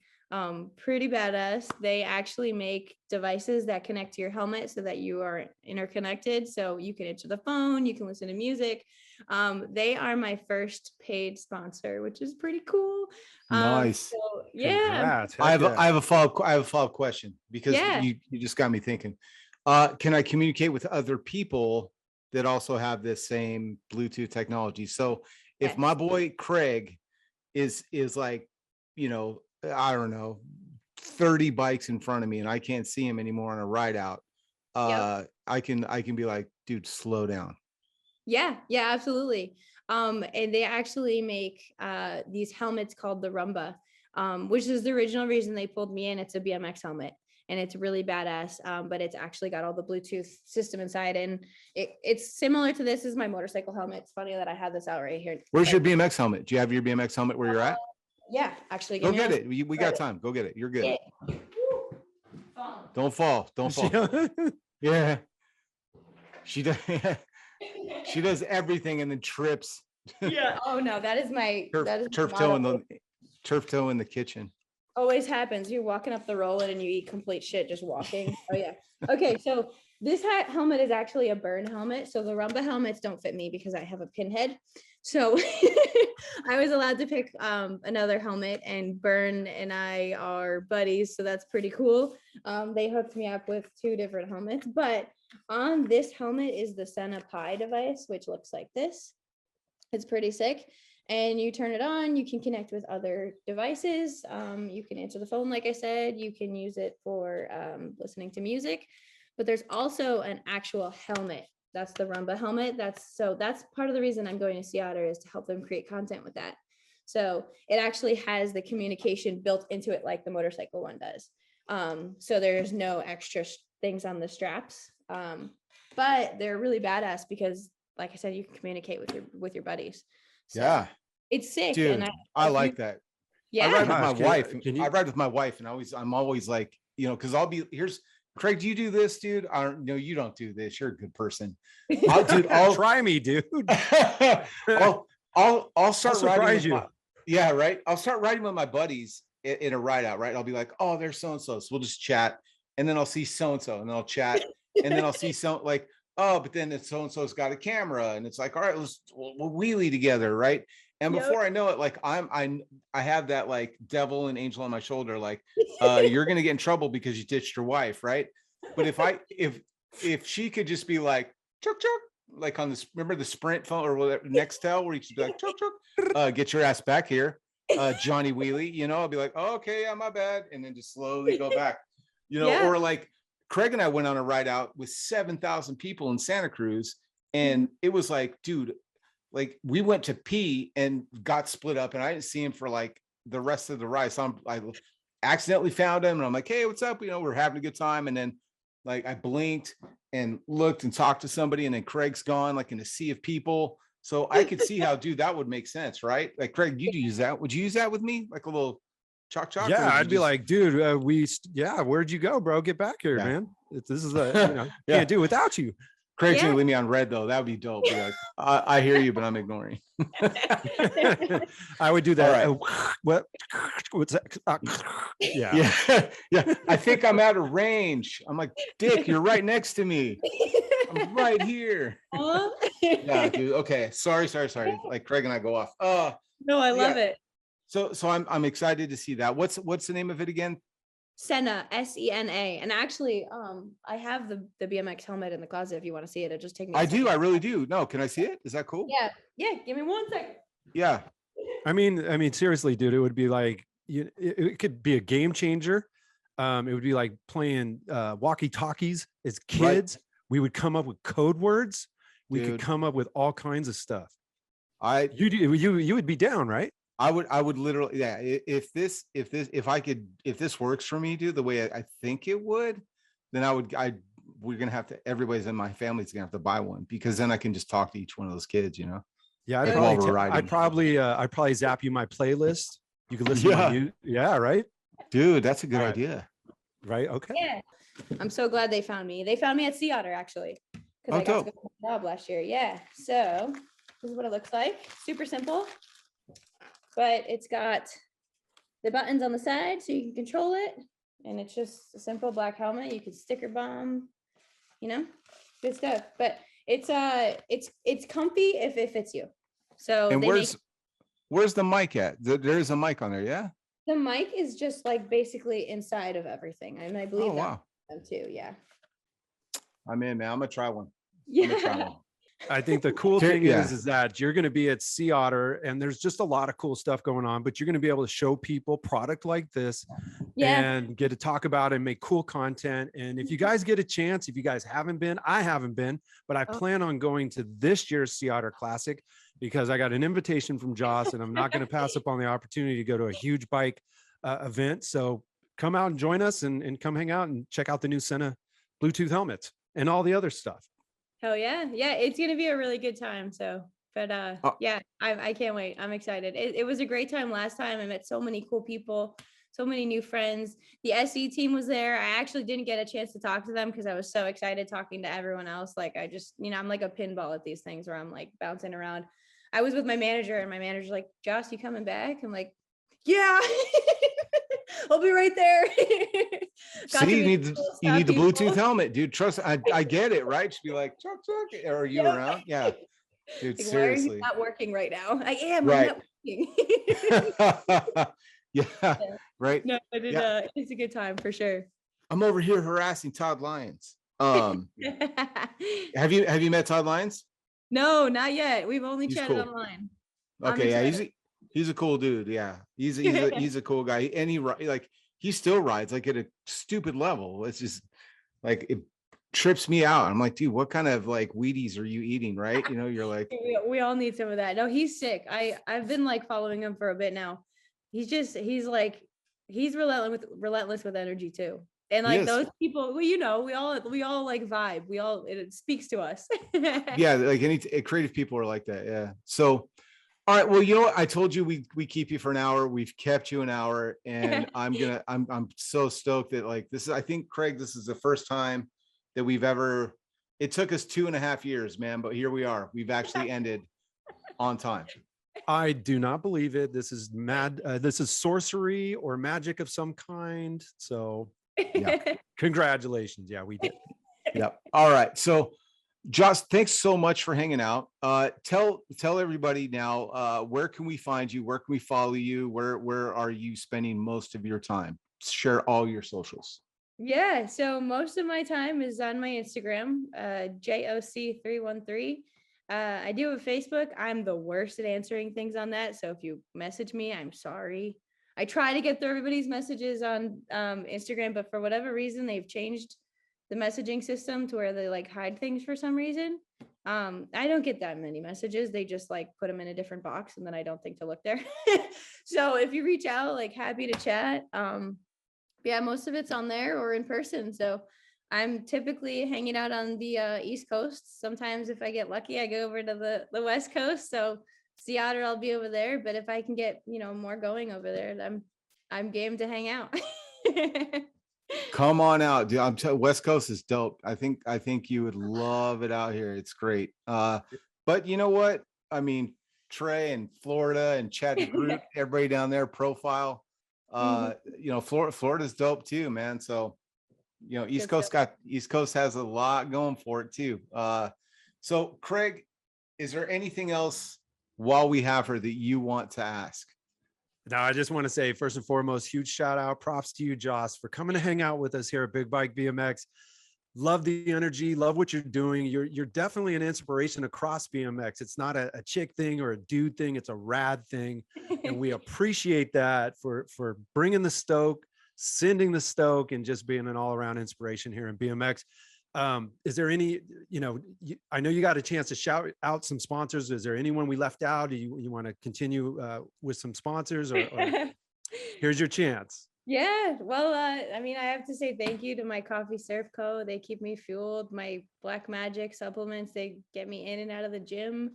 Pretty badass. They actually make devices that connect to your helmet so that you are interconnected. So you can answer the phone, you can listen to music. They are my first paid sponsor, which is pretty cool. Nice. So, yeah. Congrats. I have a follow-up question because you just got me thinking. Can I communicate with other people that also have this same Bluetooth technology? So if my boy Craig is like, you know, I don't know, 30 bikes in front of me and I can't see him anymore on a ride out, I can be like, dude, slow down. Yeah, absolutely. And they actually make these helmets called the Rumba, which is the original reason they pulled me in. It's a BMX helmet and it's really badass, but it's actually got all the Bluetooth system inside, and it's similar to this is my motorcycle helmet. It's funny that I have this out right here. Where's your BMX helmet? Do you have your BMX helmet where you're at? Yeah, actually. Go get it. We got time. Go get it. You're good. Yeah. Don't fall. Yeah. She does. She does everything and then trips. Yeah. Oh no, that is my turf toe in the kitchen. Always happens. You're walking up the roller and you eat complete shit just walking. Oh yeah. Okay, so this helmet is actually a burn helmet. So the Rumba helmets don't fit me because I have a pinhead. So I was allowed to pick another helmet, and Burn and I are buddies. So that's pretty cool. They hooked me up with 2 different helmets, but on this helmet is the Sena Pi device, which looks like this. It's pretty sick. And you turn it on, you can connect with other devices. You can answer the phone, like I said, you can use it for listening to music, but there's also an actual helmet. That's the Rumba helmet. That's part of the reason I'm going to Sea Otter, is to help them create content with that. So it actually has the communication built into it like the motorcycle one does. So there's no extra things on the straps, but they're really badass because, like I said, you can communicate with your buddies. So yeah, it's sick. Dude, and I like that. Yeah, I ride with my wife. I ride with my wife, and I'm always like, you know, because here's Craig. Do you do this, dude? I don't know. You don't do this. You're a good person. I'll try me, dude. I'll start riding. Yeah, right. I'll start riding with my buddies in a ride out. Right. I'll be like, oh, there's so and so. So we'll just chat, and then I'll see so and so, and then I'll chat, and then I'll see like, oh, but then it's so and so's got a camera, and it's like, all right, we'll wheelie together, right? And before I know it, like I have that like devil and angel on my shoulder, like you're gonna get in trouble because you ditched your wife, right? But if she could just be like chuk chuk, like on this, remember the Sprint phone or whatever, Nextel, where you could be like chuk chuk, get your ass back here, Johnny Wheelie, you know, I'll be like, oh, okay, yeah, my bad, and then just slowly go back, you know, or like Craig and I went on a ride out with 7,000 people in Santa Cruz, and it was like, dude, like we went to pee and got split up, and I didn't see him for like the rest of the ride. So I accidentally found him, and I'm like, hey, what's up? You know, we're having a good time. And then like I blinked and looked and talked to somebody, and then Craig's gone like in a sea of people. So I could see how, dude, that would make sense, right? Like, Craig, you'd use that. Would you use that with me? Like a little Chalk. Yeah, or did I'd you be just- like, dude, where'd you go, bro? Get back here, Yeah. man. This is a, Yeah. can't do without you. Craig's Yeah. gonna leave me on red though. That would be dope. Be like, I hear you, but I'm ignoring. I would do that. All What's that? Yeah. Yeah. Yeah. I think I'm out of range. I'm like, Dick, you're right next to me. I'm right here. Aw. Yeah, dude. Okay. Sorry. Like Craig and I go off. No, I love Yeah. it. So I'm excited to see that. What's the name of it again? Sena, Sena. And actually, I have the BMX helmet in the closet if you want to see it. It just take me. I do. I really do. No, can I see it? Is that cool? Yeah. Give me 1 second. Yeah. I mean, seriously, dude, it would be like, it could be a game changer. It would be like playing walkie talkies as kids. We would come up with code words. We could Dude. come up with all kinds of stuff. I You would be down, right? I would literally, yeah. If this works for me, dude, the way I think it would, then we're gonna have to. Everybody's in my family's gonna have to buy one because then I can just talk to each one of those kids, you know. Yeah, Like while we're I'd riding. probably zap you my playlist. You can listen to yeah, right? Dude, that's a good All right. idea. Right. Okay. Yeah. I'm so glad they found me. They found me at Sea Otter actually. Because Oh, I got dope. to go to my job last year. Yeah. So this is what it looks like. Super simple. But it's got the buttons on the side so you can control it. And it's just a simple black helmet. You can sticker bomb, good stuff. But it's comfy if it fits you. So And they where's the mic at? There's a mic on there, yeah. the mic is just like basically inside of everything. And I believe Oh wow. that too. Yeah. I'm in, man. I'm gonna try one. I'm gonna try Yeah. one. I think the cool Ter- thing yeah. is that you're going to be at Sea Otter and there's just a lot of cool stuff going on, but you're going to be able to show people product like this Yeah. and get to talk about it and make cool content. And if you guys get a chance, if you guys haven't been, I haven't been, but I Oh. plan on going to this year's Sea Otter Classic because I got an invitation from Joce and I'm not going to pass up on the opportunity to go to a huge bike event. So come out and join us and come hang out and check out the new Sena Bluetooth helmets and all the other stuff. Hell yeah. Yeah. It's going to be a really good time. So, but yeah, I can't wait. I'm excited. It was a great time last time. I met so many cool people, so many new friends. The SE team was there. I actually didn't get a chance to talk to them because I was so excited talking to everyone else. Like I just, I'm like a pinball at these things where I'm like bouncing around. I was with my manager and my manager's like, Joce, you coming back? I'm like, yeah, I'll be right there. Got to See, you meet need some the, cool you need the stuff, Bluetooth people. helmet, dude. Trust, I get it, right? Just be like, Chuck, are you Yeah. around? Yeah, dude, Like, seriously. why are you not working right now? I am. Right. I'm not working. Yeah, right. No, but it's a good time for sure. I'm over here harassing Todd Lyons. Have you met Todd Lyons? No, not yet. We've only He's chatted cool. online. I'm Okay, yeah, excited. he's a cool dude. Yeah, he's a cool guy, and he still rides like at a stupid level. It's just like it trips me out. I'm like, dude, what kind of like Wheaties are you eating? Right? You're like, We all need some of that. No, he's sick. I've been like following him for a bit now. He's relentless with energy too. And He like is. those people, well, we all like vibe. It speaks to us. yeah, like any creative people are like that. Yeah. So, all right. Well, what? I told you we keep you for an hour. We've kept you an hour, and I'm so stoked that like this is. I think Craig, this is the first time that we've ever. It took us 2.5 years, man, but here we are. We've actually ended on time. I do not believe it. This is mad. This is sorcery or magic of some kind. So Yeah. congratulations. Yeah, we did. Yep. All right. So, Josh, thanks so much for hanging out. Tell everybody now, where can we find you? Where can we follow you? Where are you spending most of your time? Share all your socials. Yeah, so most of my time is on my Instagram, joc313. I do have Facebook. I'm the worst at answering things on that. So if you message me, I'm sorry. I try to get through everybody's messages on Instagram, but for whatever reason, they've changed the messaging system to where they like hide things for some reason. I don't get that many messages. They just like put them in a different box and then I don't think to look there. So if you reach out, like happy to chat. Yeah, most of it's on there or in person. So I'm typically hanging out on the East Coast. Sometimes if I get lucky, I go over to the West Coast. So Sea Otter, I'll be over there. But if I can get, more going over there, I'm game to hang out. Come on out, dude. West Coast is dope. I think you would love it out here. It's great. But you know what? I mean, Trey and Florida and Chad Groot, everybody down there, profile. You know, Florida's dope too, man. So, you know, East Coast has a lot going for it too. So Craig, is there anything else while we have her that you want to ask? No, I just want to say, first and foremost, huge shout out, props to you, Joce, for coming to hang out with us here at Big Bike BMX. Love the energy, love what you're doing. You're definitely an inspiration across BMX. It's not a chick thing or a dude thing, it's a rad thing. And we appreciate that for bringing the stoke, sending the stoke, and just being an all-around inspiration here in BMX. Is there any, you know, I know you got a chance to shout out some sponsors. Is there anyone we left out? Do you want to continue with some sponsors, or here's your chance? Yeah, well, I mean, I have to say thank you to my Coffee Surf Co. They keep me fueled. My Black Magic supplements, they get me in and out of the gym.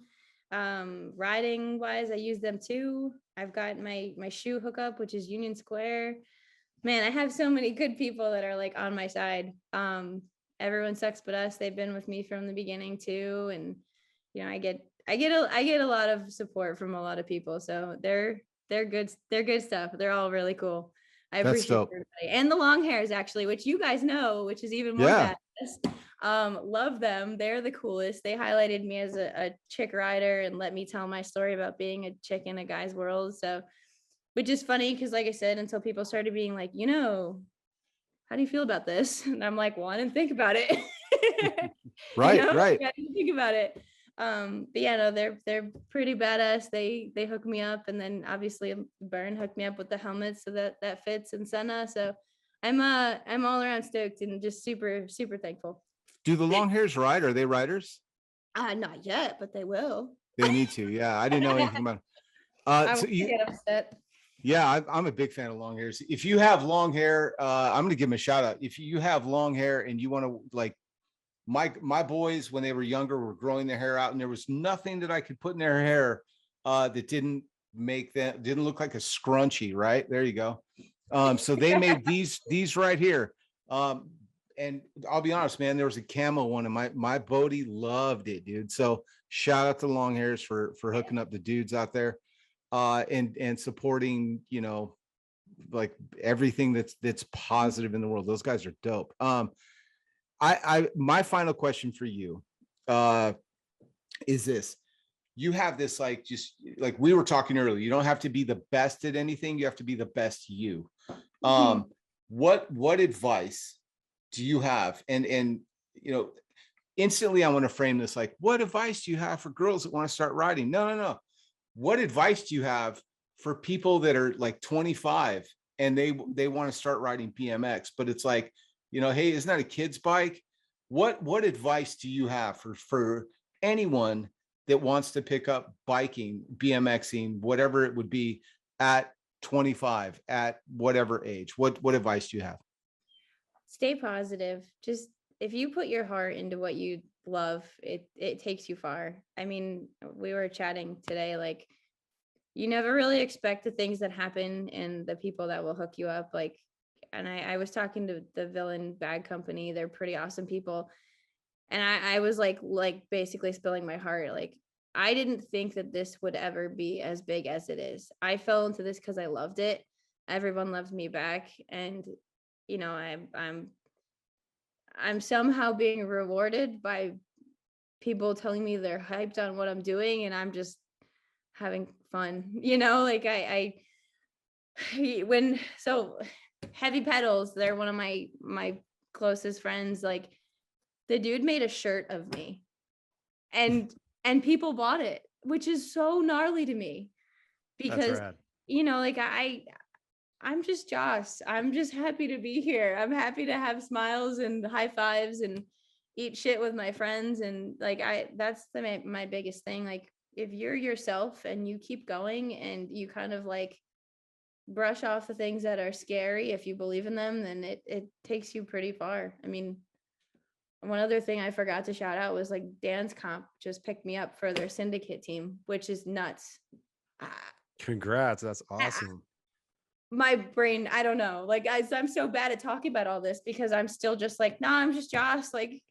Riding wise, I use them too. I've got my shoe hookup, which is Union Square. Man, I have so many good people that are like on my side. Everyone sucks but us. They've been with me from the beginning too, and you know, I get a lot of support from a lot of people. So they're good. They're good stuff. They're all really cool. I appreciate everybody. And the long hairs, actually, which you guys know, which is even more badass. Love them. They're the coolest. They highlighted me as a chick rider and let me tell my story about being a chick in a guy's world. So, which is funny because, like I said, until people started being like, you know, how do you feel about this? And I'm like, well, I didn't think about it. Right, you know? right. I didn't think about it. But yeah, no, they're pretty badass. They hook me up, and then obviously Burn hooked me up with the helmet so that fits, and Sena. So I'm all around stoked and just super thankful. Do the long hairs ride? Are they riders? Not yet, but they will. They need to. Yeah, I didn't know anything about it. I won't get upset. Yeah, I'm a big fan of long hairs. If you have long hair, I'm going to give them a shout out. If you have long hair and you want to, like, my boys, when they were younger, were growing their hair out, and there was nothing that I could put in their hair that didn't look like a scrunchie. Right there, you go. So they made these right here. And I'll be honest, man, there was a camo one, and my Bodie loved it, dude. So shout out to long hairs for hooking up the dudes out there. And supporting, you know, like everything that's positive in the world. Those guys are dope. My final question for you is this. You have this, like, just like we were talking earlier, you don't have to be the best at anything, you have to be the best you. What advice do you have? And you know, instantly I want to frame this like, what advice do you have for girls that want to start riding? No. What advice do you have for people that are like 25 and they want to start riding BMX, but it's like, you know, hey, isn't that a kid's bike? What advice do you have for anyone that wants to pick up biking, BMXing, whatever it would be, at 25, at whatever age? What advice do you have? Stay positive. Just if you put your heart into what you love, it takes you far. I mean, we were chatting today, like, you never really expect the things that happen and the people that will hook you up. Like, and I was talking to the Villain Bag Company. They're pretty awesome people. And I was like basically spilling my heart. Like, I didn't think that this would ever be as big as it is. I fell into this because I loved it. Everyone loves me back. And, you know, I'm somehow being rewarded by people telling me they're hyped on what I'm doing, and I'm just having fun, you know. Like so Heavy Pedals, they're one of my closest friends. Like, the dude made a shirt of me, and people bought it, which is so gnarly to me, because you know, like I'm just Joce. I'm just happy to be here. I'm happy to have smiles and high fives and eat shit with my friends. And like, that's my biggest thing. Like, if you're yourself and you keep going and you kind of like brush off the things that are scary, if you believe in them, then it takes you pretty far. I mean, one other thing I forgot to shout out was, like, Dan's Comp just picked me up for their syndicate team, which is nuts. Congrats. That's awesome. my brain, I don't know. Like I'm so bad at talking about all this because I'm still just like, nah, I'm just Josh, like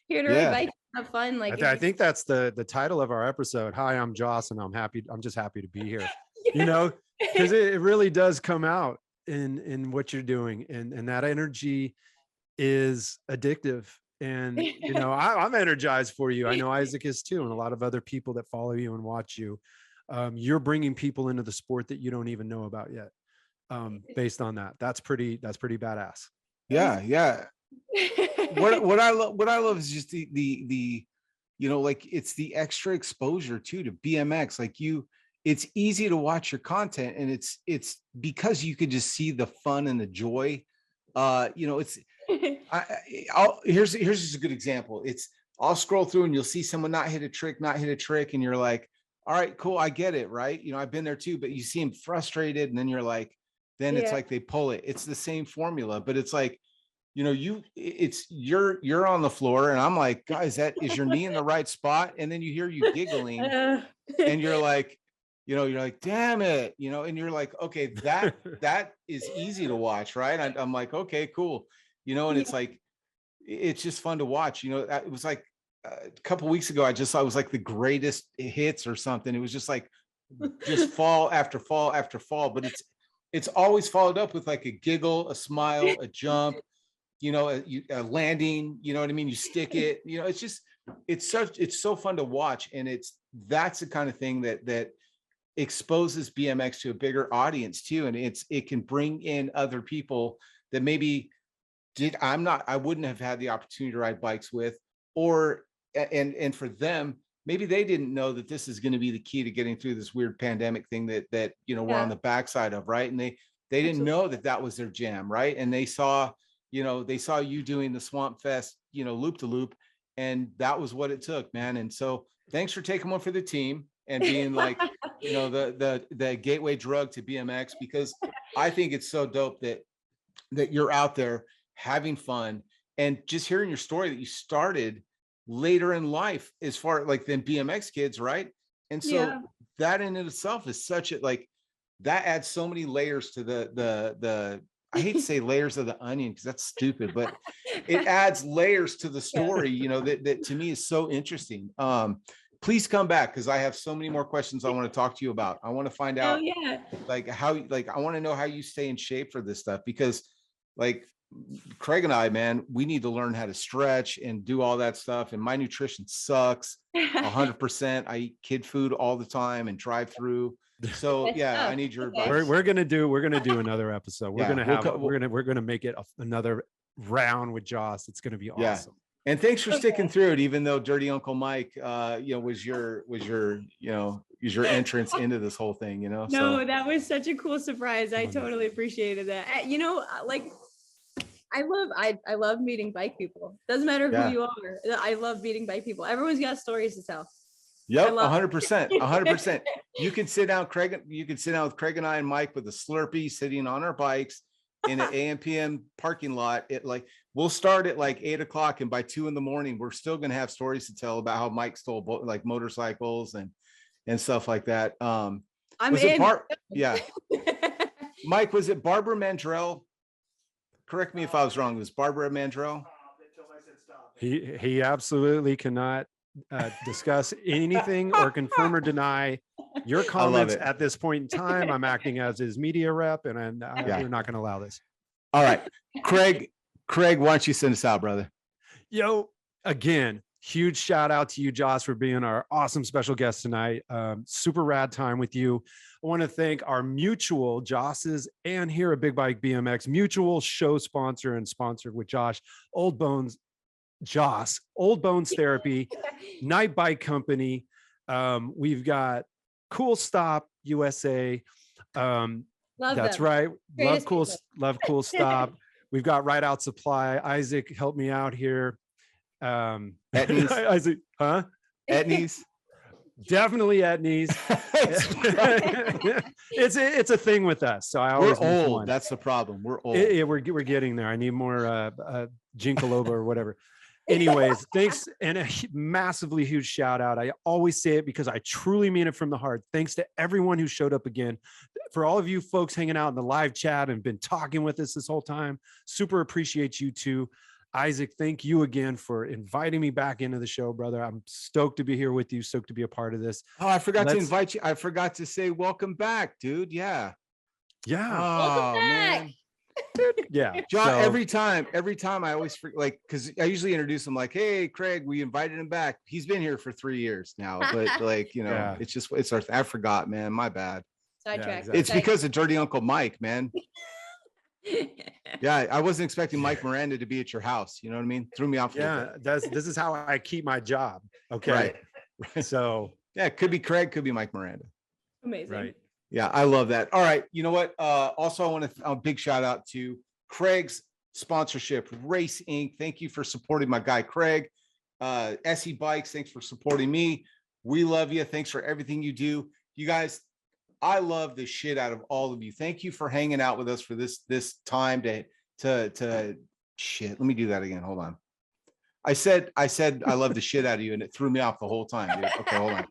here to ride bikes, have fun. Like I think that's the title of our episode. Hi, I'm Joss, and I'm just happy to be here. Yeah. You know, because it really does come out in what you're doing, and that energy is addictive. And you know, I'm energized for you. I know Isaac is too, and a lot of other people that follow you and watch you. You're bringing people into the sport that you don't even know about yet. Based on that, that's pretty badass. Yeah. what I love is just the you know, like it's the extra exposure too to BMX. Like it's easy to watch your content, and it's because you could just see the fun and the joy. You know, here's just a good example. I'll scroll through and you'll see someone not hit a trick, and you're like, all right, cool, I get it, right? You know, I've been there too, but you see them frustrated, and then you're like, then it's like they pull it. It's the same formula, but it's like, you know, you're on the floor, and I'm like, guys, is your knee in the right spot? And then you hear you giggling, and you're like, you know, you're like, damn it, you know, and you're like, okay, that is easy to watch, right? I'm like, okay, cool, you know, and it's like, it's just fun to watch, you know. It was like a couple weeks ago, I was like the greatest hits or something. It was just like, just fall after fall after fall, but it's always followed up with like a giggle, a smile, a jump, you know, a landing, you know what I mean? You stick it, you know, it's so fun to watch. And that's the kind of thing that exposes BMX to a bigger audience too. And it can bring in other people that maybe I wouldn't have had the opportunity to ride bikes with, and for them, maybe they didn't know that this is going to be the key to getting through this weird pandemic thing that you know, we're on the backside of, right? And they didn't know that was their jam, right? And they saw you doing the Swamp Fest, you know, loop to loop, and that was what it took, man. And so thanks for taking one for the team and being like, you know, the gateway drug to BMX, because I think it's so dope that you're out there having fun, and just hearing your story that you started later in life as far like than BMX kids, right? And so that in itself is like, that adds so many layers to the I hate to say layers of the onion because that's stupid, but it adds layers to the story, you know, that to me is so interesting. Please come back, because I have so many more questions I want to talk to you about. I want to find out like I want to know how you stay in shape for this stuff, because like Craig and I, man, we need to learn how to stretch and do all that stuff. And my nutrition sucks 100%. I eat kid food all the time and drive through. So yeah, I need your advice. We're gonna do another episode. We're gonna make it another round with Joss. It's gonna be awesome. And thanks for sticking through it, even though Dirty Uncle Mike, you know, was your entrance into this whole thing, you know. No, that was such a cool surprise. I totally appreciated that. You know, like I love meeting bike people. Doesn't matter who you are. I love meeting bike people. Everyone's got stories to tell. Yep, 100%, 100%. You can sit down, with Craig and I and Mike with a Slurpee, sitting on our bikes in an AM/PM parking lot. We'll start at like 8 o'clock, and by 2 a.m, we're still going to have stories to tell about how Mike stole like motorcycles and stuff like that. Mike, was it Barbara Mandrell? Correct me if I was wrong. It was Barbara Mandrell? He absolutely cannot discuss anything or confirm or deny your comments at this point in time. I'm acting as his media rep, and we're not going to allow this. All right, Craig, why don't you send us out, brother? Yo, again, huge shout out to you, Joss, for being our awesome special guest tonight. Super rad time with you. I want to thank our mutual Joss's and here at Big Bike BMX mutual show sponsor and sponsored with OldBones Therapy, KnightBikeCompany. We've got CoolStop USA. That's right. Love CoolStop. We've got RideOutSupply. Isaac, help me out here. Etnies. Isaac, huh? Etnies. Definitely Etnies. It's a thing with us. So I always we're old. That's the problem. We're old. We're getting there. I need more Jinkaloba or whatever. Anyways, thanks, and a massively huge shout out. I always say it because I truly mean it from the heart. Thanks to everyone who showed up again. For all of you folks hanging out in the live chat and been talking with us this whole time, super appreciate you too. Isaac, thank you again for inviting me back into the show, brother. I'm stoked to be here with you, stoked to be a part of this. Oh, I forgot to invite you. I forgot to say welcome back, dude. Yeah. Yeah. Oh, man. Yeah. John, So, every time I always like, because I usually introduce him like, hey, Craig, we invited him back. He's been here for 3 years now, but like, you know, Yeah. it's our, I forgot, man. My bad. Sidetrack. exactly. It's because of Dirty Uncle Mike, man. Yeah, I wasn't expecting Mike Miranda to be at your house. You know what I mean? Threw me off. Yeah, this is how I keep my job. Okay. Right. So yeah, it could be Craig, could be Mike Miranda. Amazing. right. Yeah, I love that. All right. You know what? Also, I want to a big shout out to Craig's sponsorship, Race Inc. Thank you for supporting my guy, Craig. SE Bikes, thanks for supporting me. We love you. Thanks for everything you do. You guys, I love the shit out of all of you. Thank you for hanging out with us for this time to shit. Let me do that again. Hold on. I said I love the shit out of you, and it threw me off the whole time, dude. Okay, hold on.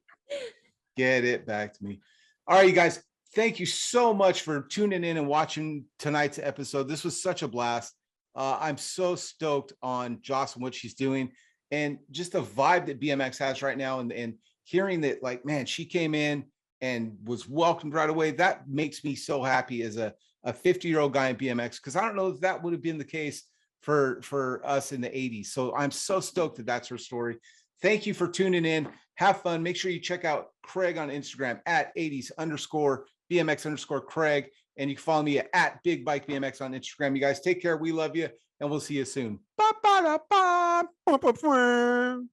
Get it back to me. All right, you guys. Thank you so much for tuning in and watching tonight's episode. This was such a blast. I'm so stoked on Joce and what she's doing, and just the vibe that BMX has right now, and hearing that, like, man, she came in and was welcomed right away. That makes me so happy as a 50-year-old guy in BMX, because I don't know if that would have been the case for us in the 80s. So I'm so stoked that that's her story. Thank you for tuning in. Have fun. Make sure you check out Craig on Instagram at 80s_BMX_Craig. And you can follow me at Big Bike BMX on Instagram. You guys take care. We love you. And we'll see you soon. Ba-ba-da-ba. Ba-ba-ba.